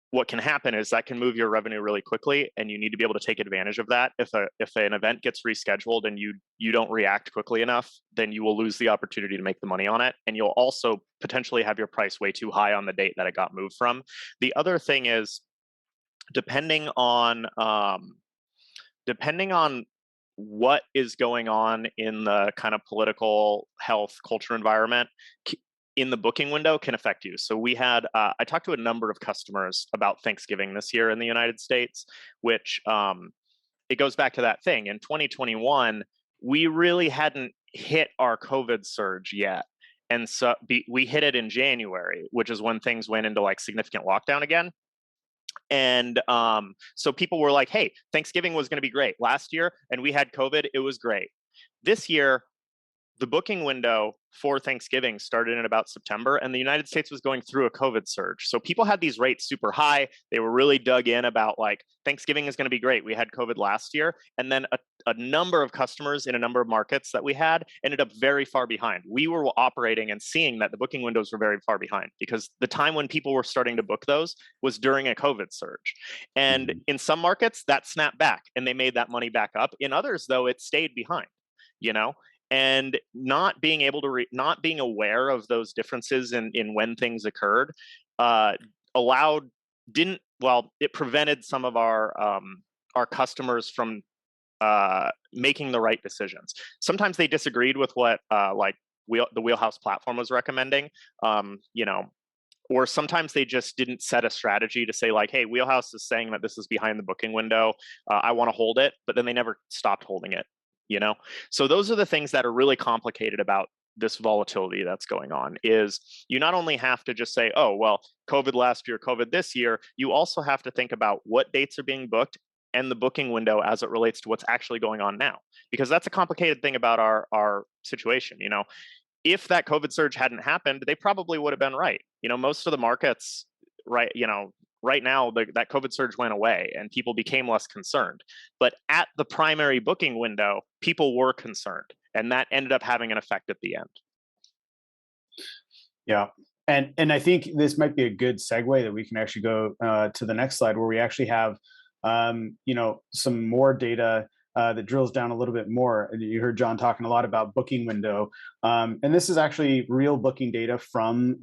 what can happen is that can move your revenue really quickly, and you need to be able to take advantage of that. If an event gets rescheduled and you don't react quickly enough, then you will lose the opportunity to make the money on it, and you'll also potentially have your price way too high on the date that it got moved from. The other thing is, depending on what is going on in the kind of political, health, culture environment in the booking window can affect you. So we had, I talked to a number of customers about Thanksgiving this year in the United States, which it goes back to that thing. In 2021, we really hadn't hit our COVID surge yet. And so we hit it in January, which is when things went into like significant lockdown again. And so people were like, hey, Thanksgiving was going to be great last year, and we had COVID. It was great. This year, the booking window for Thanksgiving started in about September, and the United States was going through a COVID surge. So people had these rates super high. They were really dug in about like, Thanksgiving is going to be great. We had COVID last year. And then a number of customers in a number of markets that we had ended up very far behind. We were operating and seeing that the booking windows were very far behind, because the time when people were starting to book those was during a COVID surge. And in some markets that snapped back and they made that money back up. In others, though, it stayed behind, and not being able to not being aware of those differences in when things occurred it prevented some of our customers from making the right decisions. Sometimes they disagreed with what the Wheelhouse platform was recommending, or sometimes they just didn't set a strategy to say like, hey, Wheelhouse is saying that this is behind the booking window. I want to hold it, but then they never stopped holding it. So those are the things that are really complicated about this volatility that's going on. Is you not only have to just say, oh, well, COVID last year, COVID this year, you also have to think about what dates are being booked and the booking window as it relates to what's actually going on now, because that's a complicated thing about our situation. If that COVID surge hadn't happened, they probably would have been right. Most of the markets, right now, that COVID surge went away and people became less concerned. But at the primary booking window, people were concerned, and that ended up having an effect at the end. Yeah. And I think this might be a good segue that we can actually go to the next slide, where we actually have, some more data that drills down a little bit more. You heard John talking a lot about booking window. And this is actually real booking data from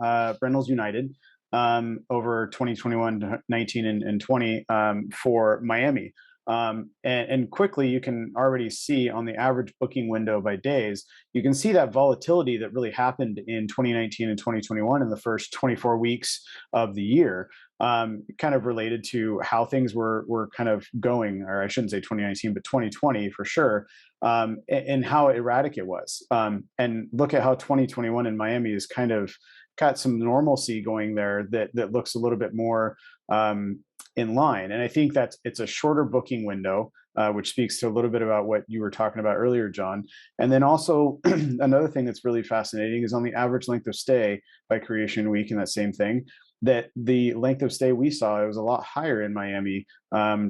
Reynolds United over 2021, 19, and 20 for Miami. And quickly, you can already see on the average booking window by days, you can see that volatility that really happened in 2019 and 2021 in the first 24 weeks of the year, kind of related to how things were kind of going, or I shouldn't say 2019, but 2020 for sure, and how erratic it was. And look at how 2021 in Miami is kind of got some normalcy going there that looks a little bit more in line. And I think it's a shorter booking window, which speaks to a little bit about what you were talking about earlier, John. And then also another thing that's really fascinating is on the average length of stay by creation week, and that same thing. that the length of stay we saw, it was a lot higher in Miami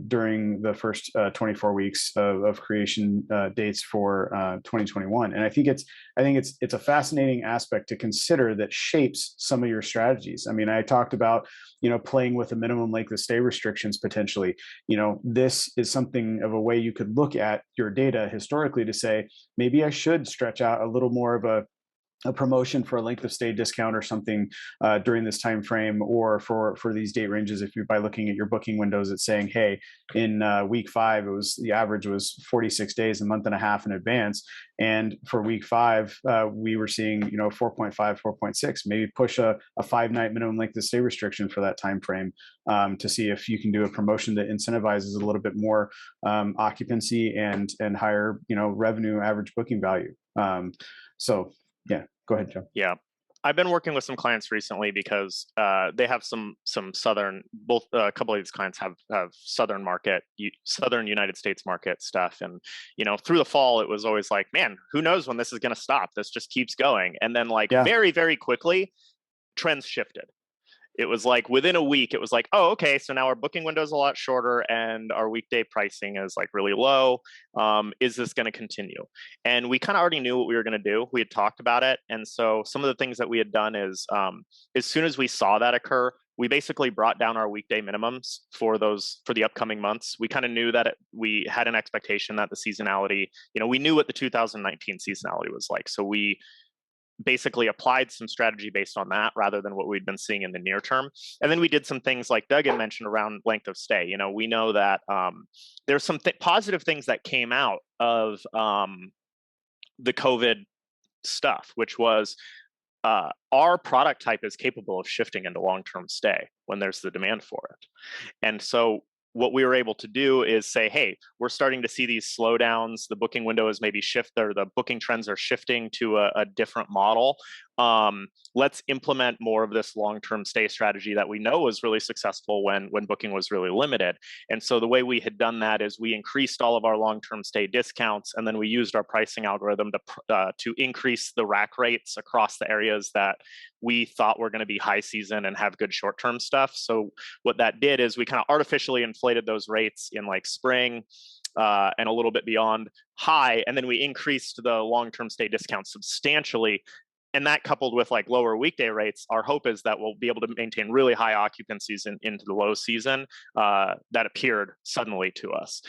during the first 24 weeks of creation dates for 2021. And I think it's a fascinating aspect to consider that shapes some of your strategies. I mean, I talked about, playing with a minimum length of stay restrictions potentially. This is something of a way you could look at your data historically to say, maybe I should stretch out a little more of a promotion for a length of stay discount or something during this time frame, or for these date ranges. If you're by looking at your booking windows, it's saying, hey, in week 5, the average was 46 days, a month and a half in advance, and for week 5, we were seeing 4.5, 4.6. Maybe push a 5-night minimum length of stay restriction for that time frame to see if you can do a promotion that incentivizes a little bit more occupancy and higher revenue average booking value. So yeah, go ahead, Joe. Yeah. I've been working with some clients recently because they have some southern, both a couple of these clients have southern United States market stuff. And, through the fall, it was always like, man, who knows when this is going to stop? This just keeps going. And then very, very quickly, trends shifted. It was like within a week, it was like, oh, okay, so now our booking window is a lot shorter and our weekday pricing is really low. Is this going to continue? And we kind of already knew what we were going to do. We had talked about it. And so some of the things that we had done is as soon as we saw that occur, we basically brought down our weekday minimums for the upcoming months. We kind of knew that we had an expectation that the seasonality, we knew what the 2019 seasonality was like. So we basically applied some strategy based on that rather than what we'd been seeing in the near term. And then we did some things like Doug had mentioned around length of stay. We know that there's some positive things that came out of the COVID stuff, which was our product type is capable of shifting into long-term stay when there's the demand for it. And so what we were able to do is say, hey, we're starting to see these slowdowns. The booking window is maybe or the booking trends are shifting to a different model. Let's implement more of this long-term stay strategy that we know was really successful when booking was really limited. And so the way we had done that is we increased all of our long-term stay discounts, and then we used our pricing algorithm to increase the rack rates across the areas that we thought were going to be high season and have good short-term stuff. So what that did is we kind of artificially inflated those rates in spring and a little bit beyond high, and then we increased the long-term stay discount substantially. And that coupled with lower weekday rates, our hope is that we'll be able to maintain really high occupancies into the low season that appeared suddenly to us.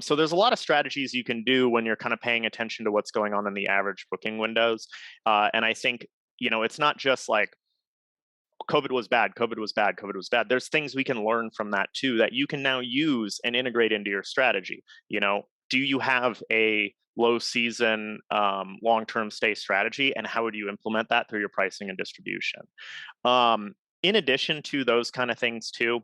So there's a lot of strategies you can do when you're kind of paying attention to what's going on in the average booking windows. And I think, it's not just COVID was bad, COVID was bad, COVID was bad. There's things we can learn from that too that you can now use and integrate into your strategy. Do you have a low season long-term stay strategy, and how would you implement that through your pricing and distribution? In addition to those kind of things too,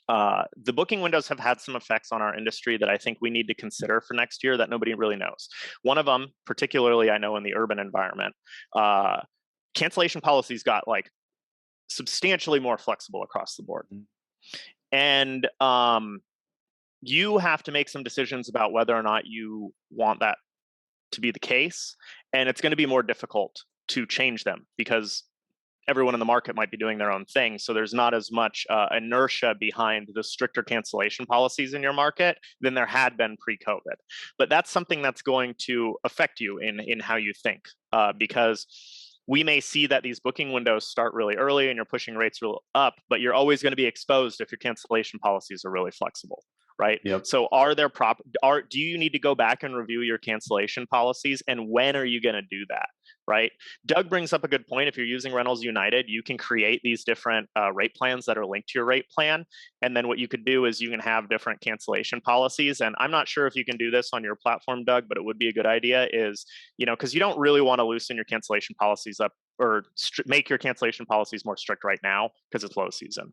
the booking windows have had some effects on our industry that I think we need to consider for next year that nobody really knows. One of them, particularly I know in the urban environment, cancellation policies got substantially more flexible across the board. And you have to make some decisions about whether or not you want that to be the case. And it's going to be more difficult to change them because everyone in the market might be doing their own thing. So there's not as much inertia behind the stricter cancellation policies in your market than there had been pre-COVID. But that's something that's going to affect you in how you think because we may see that these booking windows start really early and you're pushing rates real up, but you're always going to be exposed if your cancellation policies are really flexible. Right. Yep. So do you need to go back and review your cancellation policies, and when are you going to do that? Right. Doug brings up a good point. If you're using Rentals United, you can create these different rate plans that are linked to your rate plan. And then what you could do is you can have different cancellation policies. And I'm not sure if you can do this on your platform, Doug, but it would be a good idea is, because you don't really want to loosen your cancellation policies up or make your cancellation policies more strict right now because it's low season.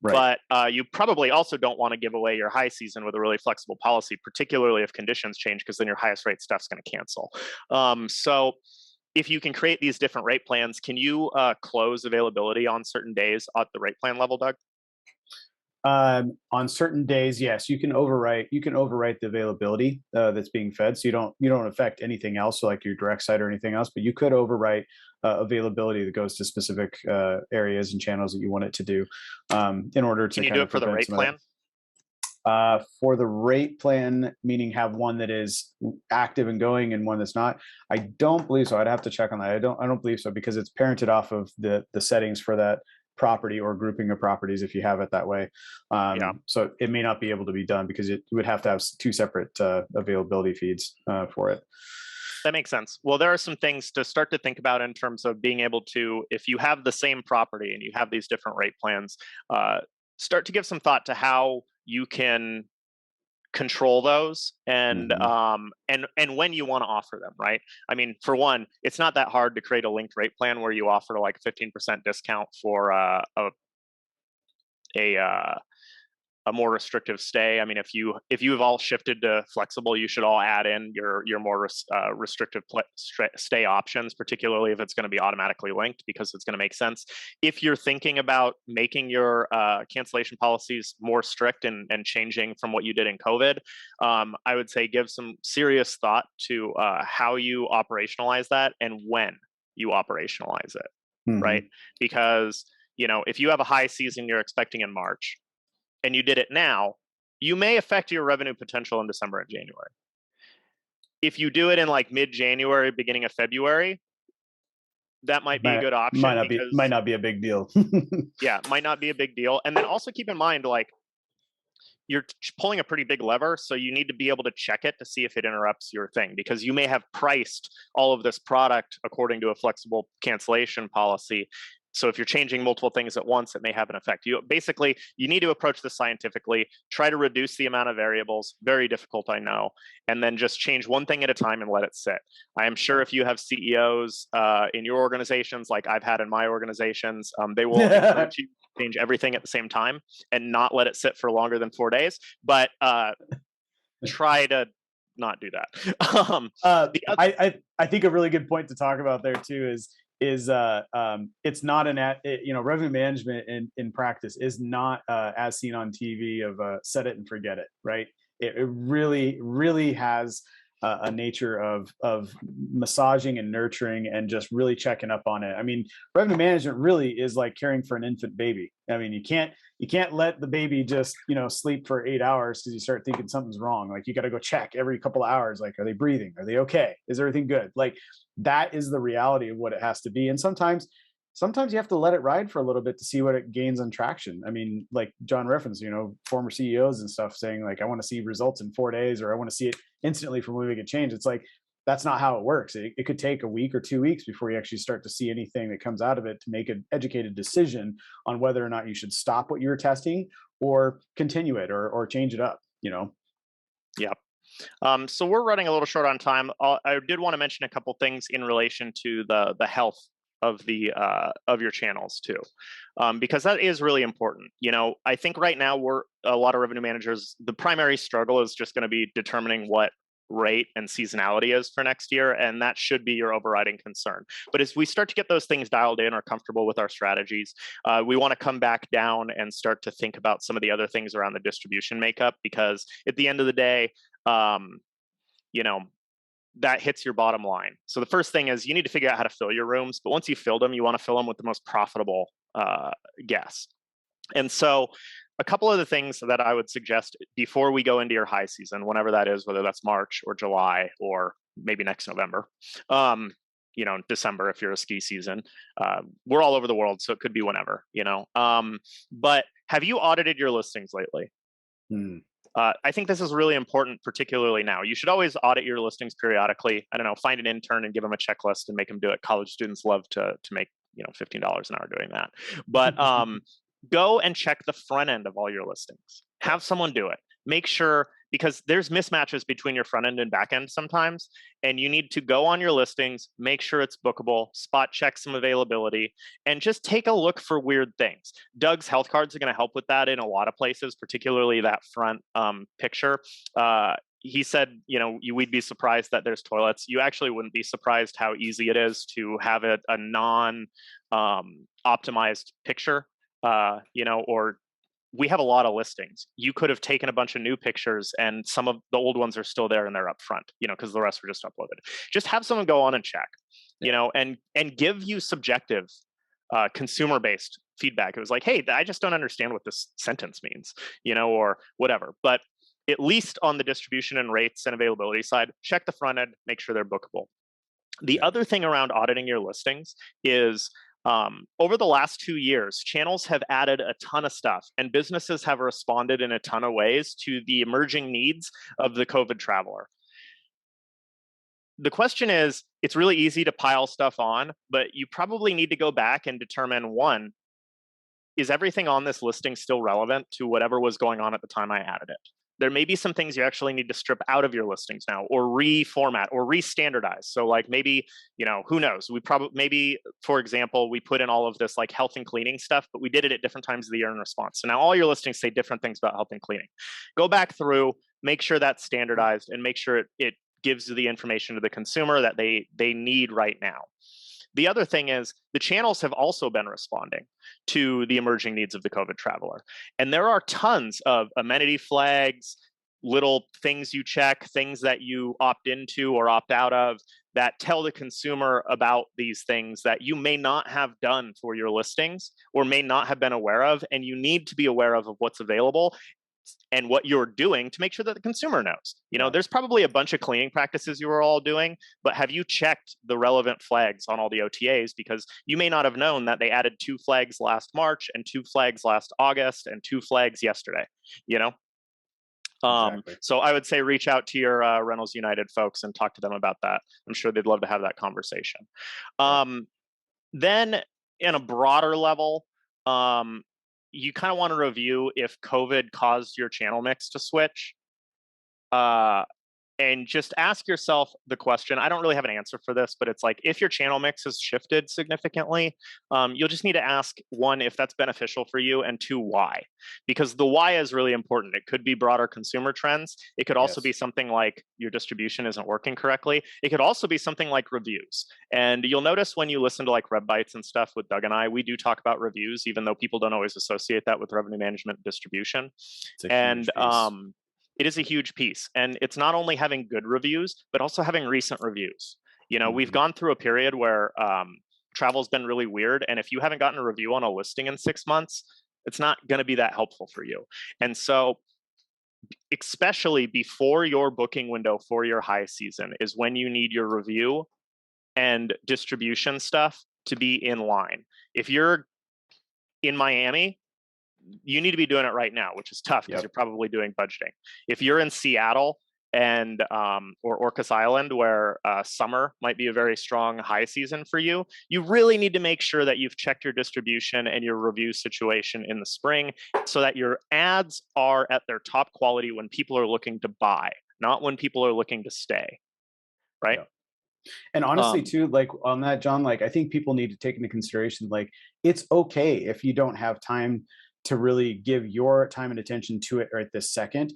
Right. But you probably also don't want to give away your high season with a really flexible policy, particularly if conditions change, because then your highest rate stuff's going to cancel. So if you can create these different rate plans, can you close availability on certain days at the rate plan level, Doug? On certain days, yes, you can overwrite. You can overwrite the availability that's being fed, so you don't affect anything else, so like your direct site or anything else. But you could overwrite availability that goes to specific areas and channels that you want it to do, in order to Can you kind do of it for the prevent rate some of that. plan? For the rate plan, meaning have one that is active and going and one that's not. I don't believe so. I'd have to check on that. I don't believe so because it's parented off of the settings for that property or grouping of properties if you have it that way. Yeah. So it may not be able to be done because it would have to have two separate availability feeds for it. That makes sense. Well, there are some things to start to think about in terms of being able to, if you have the same property and you have these different rate plans, start to give some thought to how you can control those and Mm-hmm. and when you want to offer them, right? I mean, for one, it's not that hard to create a linked rate plan where you offer like 15% discount for a a more restrictive stay. I mean, if you have all shifted to flexible, you should all add in your more restrictive stay options, particularly if it's going to be automatically linked, because it's going to make sense. If you're thinking about making your cancellation policies more strict and changing from what you did in COVID, I would say give some serious thought to how you operationalize that and when you operationalize it, right? Mm-hmm. Because if you have a high season you're expecting in March, and you did it now, you may affect your revenue potential in December and January. If you do it in like mid-January, beginning of February, that might be a good Might option not be might because, not be a big deal. yeah, might not be a big deal. And then also keep in mind, like, you're pulling a pretty big lever, so you need to be able to check it to see if it interrupts your thing, because you may have priced all of this product according to a flexible cancellation policy. So if you're changing multiple things at once, it may have an effect. You need to approach this scientifically, try to reduce the amount of variables, very difficult, I know, and then just change one thing at a time and let it sit. I am sure if you have CEOs in your organizations, like I've had in my organizations, they will encourage you to change everything at the same time and not let it sit for longer than 4 days. But try to not do that. The other, I think a really good point to talk about there too is it's not revenue management in practice is not as seen on TV of set it and forget it, right? It really has a nature of massaging and nurturing and just really checking up on it. I mean, revenue management really is like caring for an infant baby. I mean, you can't let the baby just sleep for 8 hours because you start thinking something's wrong. Like you got to go check every couple of hours. Like, are they breathing? Are they okay? Is everything good? Like that is the reality of what it has to be. And sometimes you have to let it ride for a little bit to see what it gains on traction. I mean, like John referenced, former CEOs and stuff saying like, I want to see results in 4 days, or I want to see it instantly from when we make a change. It's like, that's not how it works. It could take a week or 2 weeks before you actually start to see anything that comes out of it to make an educated decision on whether or not you should stop what you're testing or continue it or change it up. yeah. So we're running a little short on time. I did want to mention a couple things in relation to the health of the of your channels too, because that is really important. I think right now a lot of revenue managers, the primary struggle is just going to be determining what rate and seasonality is for next year, and that should be your overriding concern. But as we start to get those things dialed in or comfortable with our strategies, we want to come back down and start to think about some of the other things around the distribution makeup, because at the end of the day, you know, that hits your bottom line. So the first thing is you need to figure out how to fill your rooms. But once you fill them, you want to fill them with the most profitable guests. And so a couple of the things that I would suggest before we go into your high season, whenever that is, whether that's March or July or maybe next November, December if you're a ski season. We're all over the world, so it could be whenever. But have you audited your listings lately? Hmm. I think this is really important, particularly now. You should always audit your listings periodically. I don't know, find an intern and give them a checklist and make them do it. College students love to make $15 an hour doing that. But go and check the front end of all your listings. Have someone do it. Make sure, because there's mismatches between your front end and back end sometimes, and you need to go on your listings, make sure it's bookable, spot check some availability, and just take a look for weird things. Doug's health cards are going to help with that in a lot of places, particularly that front picture. He said, we'd be surprised that there's toilets. You actually wouldn't be surprised how easy it is to have a non optimized picture, or we have a lot of listings. You could have taken a bunch of new pictures and some of the old ones are still there and they're up front, because the rest were just uploaded. Just have someone go on and check, and give you subjective consumer-based feedback. It was like, hey, I just don't understand what this sentence means, or whatever. But at least on the distribution and rates and availability side, check the front end, make sure they're bookable. The other thing around auditing your listings is over the last 2 years, channels have added a ton of stuff and businesses have responded in a ton of ways to the emerging needs of the COVID traveler. The question is, it's really easy to pile stuff on, but you probably need to go back and determine, one, is everything on this listing still relevant to whatever was going on at the time I added it? There may be some things you actually need to strip out of your listings now, or reformat, or re-standardize. So like maybe, who knows? Maybe, for example, we put in all of this like health and cleaning stuff, but we did it at different times of the year in response. So now all your listings say different things about health and cleaning. Go back through, make sure that's standardized, and make sure it gives the information to the consumer that they need right now. The other thing is the channels have also been responding to the emerging needs of the COVID traveler. And there are tons of amenity flags, little things you check, things that you opt into or opt out of that tell the consumer about these things that you may not have done for your listings or may not have been aware of. And you need to be aware of what's available and what you're doing to make sure that the consumer knows. There's probably a bunch of cleaning practices you were all doing, but have you checked the relevant flags on all the OTAs? Because you may not have known that they added 2 flags last March and 2 flags last August and 2 flags yesterday, Exactly. So I would say reach out to your Reynolds United folks and talk to them about that. I'm sure they'd love to have that conversation. Then in a broader level, you kind of want to review if COVID caused your channel mix to switch. And just ask yourself the question. I don't really have an answer for this, but it's like, if your channel mix has shifted significantly, you'll just need to ask, one, if that's beneficial for you, and 2, why? Because the why is really important. It could be broader consumer trends. It could also be something like your distribution isn't working correctly. It could also be something like reviews. And you'll notice when you listen to like Bytes and stuff with Doug and I, we do talk about reviews, even though people don't always associate that with revenue management distribution. And it is a huge piece. And it's not only having good reviews, but also having recent reviews. We've gone through a period where travel's been really weird. And if you haven't gotten a review on a listing in 6 months, it's not going to be that helpful for you. And so, especially before your booking window for your high season is when you need your review and distribution stuff to be in line. If you're in Miami, you need to be doing it right now, which is tough because you're probably doing budgeting. If you're in Seattle and or Orcas Island, where summer might be a very strong high season for you, you really need to make sure that you've checked your distribution and your review situation in the spring so that your ads are at their top quality when people are looking to buy, not when people are looking to stay, right? And honestly, too, like on that, John, like I think people need to take into consideration, like it's okay if you don't have time to really give your time and attention to it right this second.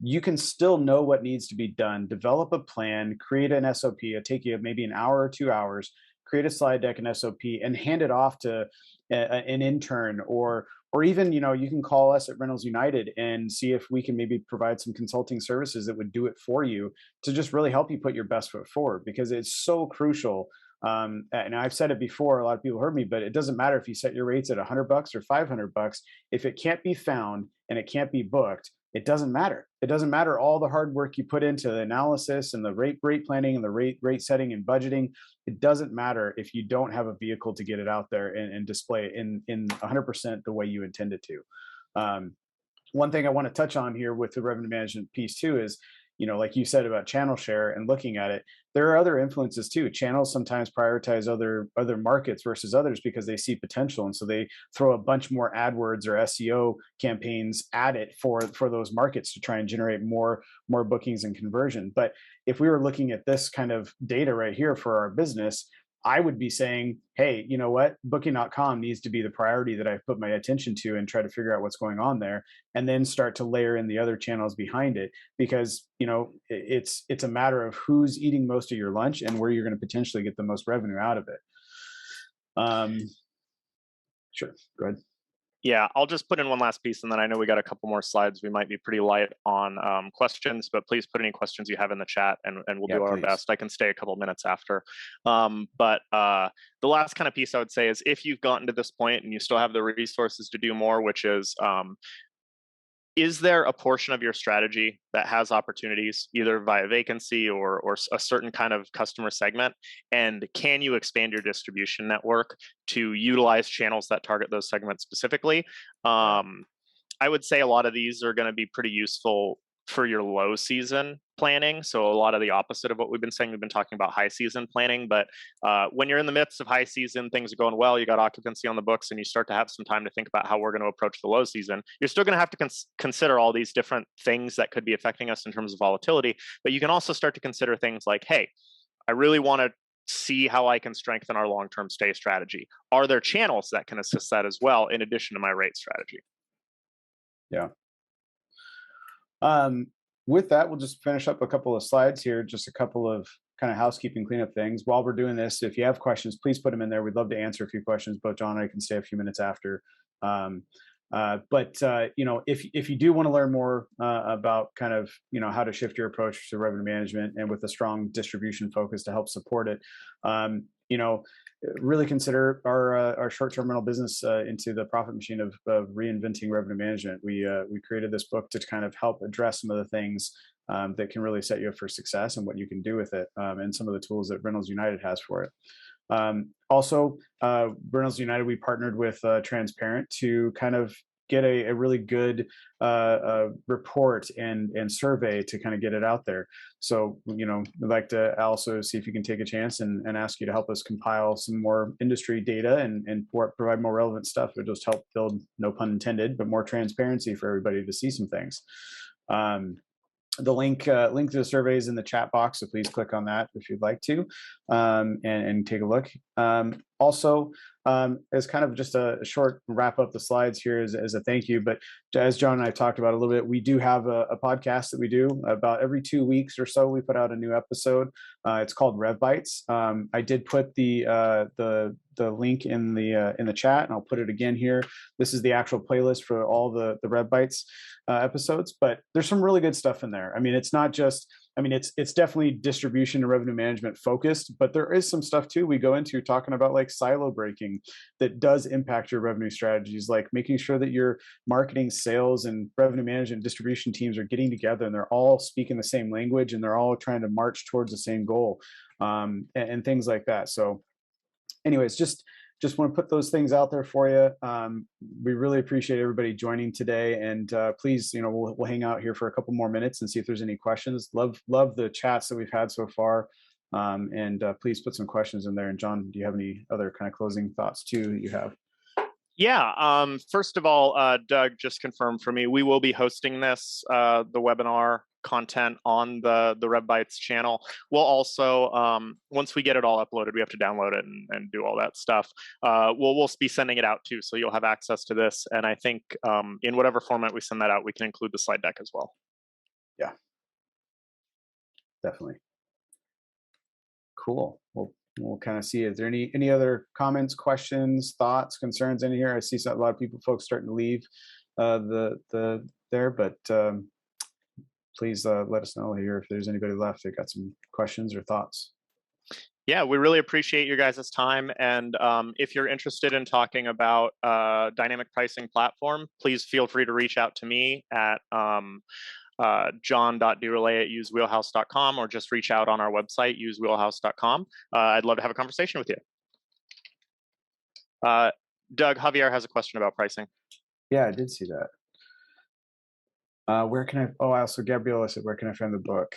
You can still know what needs to be done, develop a plan, create an SOP. It'll take you maybe an hour or 2 hours, create a slide deck and SOP, and hand it off to an intern, or even, you can call us at Reynolds United and see if we can maybe provide some consulting services that would do it for you to just really help you put your best foot forward, because it's so crucial. And I've said it before, a lot of people heard me, but it doesn't matter if you set your rates at $100 or $500. If it can't be found and it can't be booked, it doesn't matter. It doesn't matter all the hard work you put into the analysis and the rate planning and the rate setting and budgeting. It doesn't matter if you don't have a vehicle to get it out there and display it in 100% the way you intended to. One thing I want to touch on here with the revenue management piece too is, like you said about channel share and looking at it, there are other influences too. Channels sometimes prioritize other markets versus others because they see potential, and so they throw a bunch more AdWords or SEO campaigns at it for those markets to try and generate more bookings and conversion. But if we were looking at this kind of data right here for our business, I would be saying, hey, you know what? Booking.com needs to be the priority that I've put my attention to and try to figure out what's going on there, and then start to layer in the other channels behind it, because, it's a matter of who's eating most of your lunch and where you're going to potentially get the most revenue out of it. Sure. Go ahead. Yeah, I'll just put in one last piece, and then I know we got a couple more slides. We might be pretty light on questions, but please put any questions you have in the chat, and we'll Yeah, do our please. best. I can stay a couple minutes after. But the last kind of piece I would say is if you've gotten to this point and you still have the resources to do more, which is there a portion of your strategy that has opportunities either via vacancy or a certain kind of customer segment? And can you expand your distribution network to utilize channels that target those segments specifically? I would say a lot of these are going to be pretty useful for your low season planning. So a lot of the opposite of what we've been saying. We've been talking about high season planning, but when you're in the midst of high season, things are going well, you got occupancy on the books, and you start to have some time to think about how we're going to approach the low season. You're still going to have to consider all these different things that could be affecting us in terms of volatility, but you can also start to consider things like, hey, I really want to see how I can strengthen our long-term stay strategy. Are there channels that can assist that as well, in addition to my rate strategy? Yeah. With that, we'll just finish up a couple of slides here, just a couple of kind of housekeeping cleanup things. While we're doing this, if you have questions, please put them in there. We'd love to answer a few questions. Both John and I can stay a few minutes after. You know, if you do want to learn more about kind of, you know, how to shift your approach to revenue management and with a strong distribution focus to help support it, you know, really consider our short-term rental business into the profit machine of reinventing revenue management. We created this book to kind of help address some of the things that can really set you up for success and what you can do with it, and some of the tools that Rentals United has for it. Also, Rentals United, we partnered with Transparent to kind of get a really good report and survey to kind of get it out there. So, you know, we'd like to also see if you can take a chance and ask you to help us compile some more industry data and provide more relevant stuff. It just help build, no pun intended, but more transparency for everybody to see some things. The link to the survey is in the chat box, so please click on that if you'd like to, and take a look. Also, as kind of just a short wrap up the slides here as a thank you, but as John and I talked about a little bit, we do have a podcast that we do about every 2 weeks or so. We put out a new episode. It's called Bytes. I did put the link in the chat, and I'll put it again here. This is the actual playlist for all the Bytes episodes, but there's some really good stuff in there. I mean, it's not just, I mean, it's definitely distribution and revenue management focused, but there is some stuff too we go into talking about like silo breaking that does impact your revenue strategies, like making sure that your marketing, sales, and revenue management distribution teams are getting together and they're all speaking the same language and they're all trying to march towards the same goal, and things like that. So anyways, just want to put those things out there for you. We really appreciate everybody joining today, and please, you know, we'll hang out here for a couple more minutes and see if there's any questions. Love the chats that we've had so far, and please put some questions in there. And John, do you have any other kind of closing thoughts too that you have? Yeah. First of all, Doug just confirmed for me, we will be hosting this, the webinar content on the Bytes channel. We'll also, once we get it all uploaded, we have to download it and do all that stuff. We'll be sending it out too, so you'll have access to this. And I think in whatever format we send that out, we can include the slide deck as well. Yeah, definitely. Cool. We'll kind of see. Is there any other comments, questions, thoughts, concerns in here? I see a lot of folks starting to leave there, but please let us know here if there's anybody left that got some questions or thoughts. Yeah, we really appreciate your guys' time. And if you're interested in talking about dynamic pricing platform, please feel free to reach out to me at john.durelay@usewheelhouse.com, or just reach out on our website, usewheelhouse.com. I'd love to have a conversation with you. Doug, Javier has a question about pricing. Yeah, I did see that. Where can Gabriella said, where can I find the book?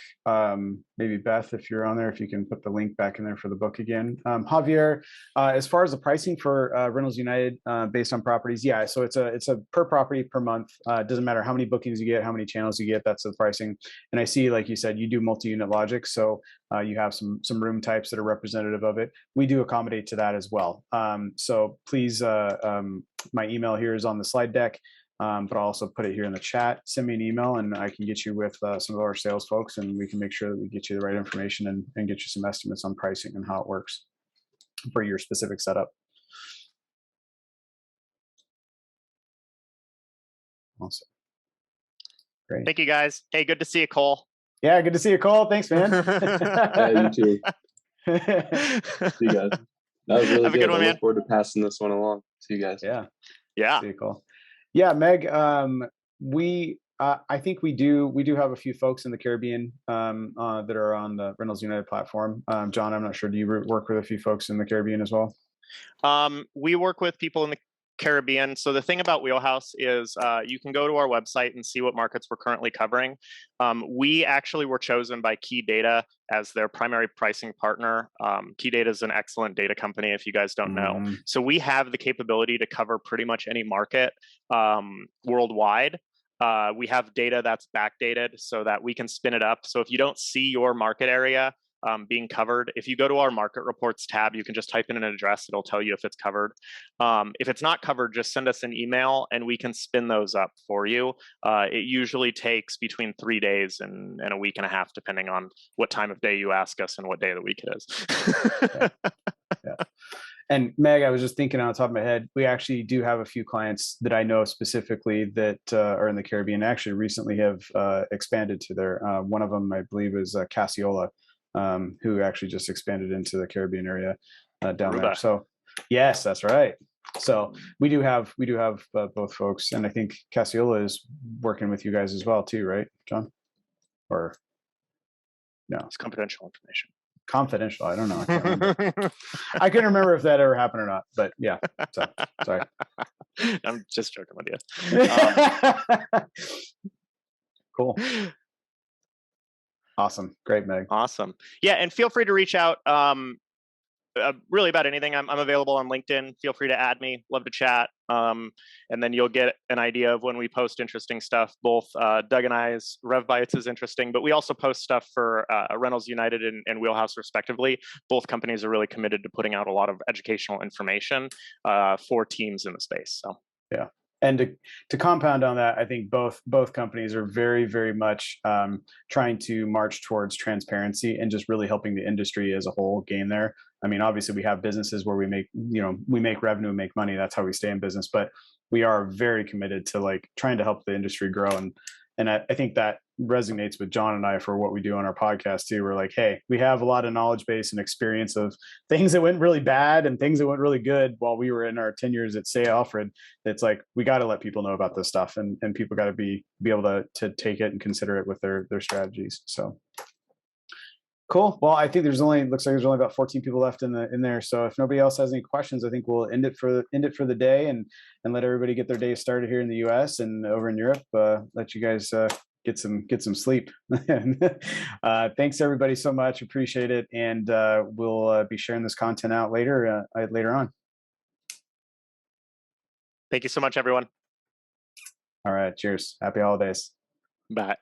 Maybe Beth, if you're on there, if you can put the link back in there for the book again. Javier, as far as the pricing for Rentals United based on properties, yeah, so it's a per property per month. It doesn't matter how many bookings you get, how many channels you get, that's the pricing. And I see, like you said, you do multi-unit logic, so you have some room types that are representative of it. We do accommodate to that as well. So please, my email here is on the slide deck. But I'll also put it here in the chat. Send me an email and I can get you with some of our sales folks, and we can make sure that we get you the right information and get you some estimates on pricing and how it works for your specific setup. Awesome. Great. Thank you, guys. Hey, good to see you, Cole. Yeah, good to see you, Cole. Thanks, man. Yeah, you too. See you guys. That was really Have a good one, I man. look forward to passing this one along. See you guys. Yeah. Yeah. See you, Cole. Yeah, Meg. I think we do have a few folks in the Caribbean that are on the Rentals United platform. John, I'm not sure. Do you work with a few folks in the Caribbean as well? We work with people in the Caribbean. So the thing about Wheelhouse is you can go to our website and see what markets we're currently covering. We actually were chosen by Key Data as their primary pricing partner. Key Data is an excellent data company, if you guys don't know. So we have the capability to cover pretty much any market worldwide. We have data that's backdated so that we can spin it up. So if you don't see your market area being covered, if you go to our market reports tab, you can just type in an address. It'll tell you if it's covered. If it's not covered, just send us an email and we can spin those up for you. It usually takes between 3 days and a week and a half, depending on what time of day you ask us and what day of the week it is. Yeah. And Meg, I was just thinking on the top of my head, we actually do have a few clients that I know specifically that are in the Caribbean, actually recently have expanded to there. One of them, I believe, is Cassiola, who actually just expanded into the Caribbean area down there. So yes, that's right. So we do have both folks, and I think Cassiola is working with you guys as well too, right, John? Or no? It's confidential information. Confidential. I don't know. I can't remember. I couldn't remember if that ever happened or not, but yeah. So sorry. I'm just joking with you. Cool. Awesome. Great, Meg. Awesome. Yeah, and feel free to reach out really about anything. I'm available on LinkedIn. Feel free to add me. Love to chat. And then you'll get an idea of when we post interesting stuff. Both Doug and I's Bytes is interesting, but we also post stuff for Rentals United and Wheelhouse respectively. Both companies are really committed to putting out a lot of educational information for teams in the space. So yeah. And to compound on that, I think both companies are very, very much trying to march towards transparency and just really helping the industry as a whole gain there. I mean, obviously we have businesses where we make revenue, make money. That's how we stay in business. But we are very committed to like trying to help the industry grow. And I think that resonates with John and I for what we do on our podcast too. We're like, hey, we have a lot of knowledge base and experience of things that went really bad and things that went really good while we were in our 10 years at Say Alfred. It's like, we got to let people know about this stuff, and people got to be able to take it and consider it with their strategies. So cool. Well, I think looks like there's only about 14 people left in there. So if nobody else has any questions, I think we'll end it for the day and let everybody get their day started here in the US and over in Europe. Let you guys get some sleep. Thanks everybody so much. Appreciate it. And we'll be sharing this content out later on. thank you so much, everyone. All right. Cheers. Happy holidays. Bye.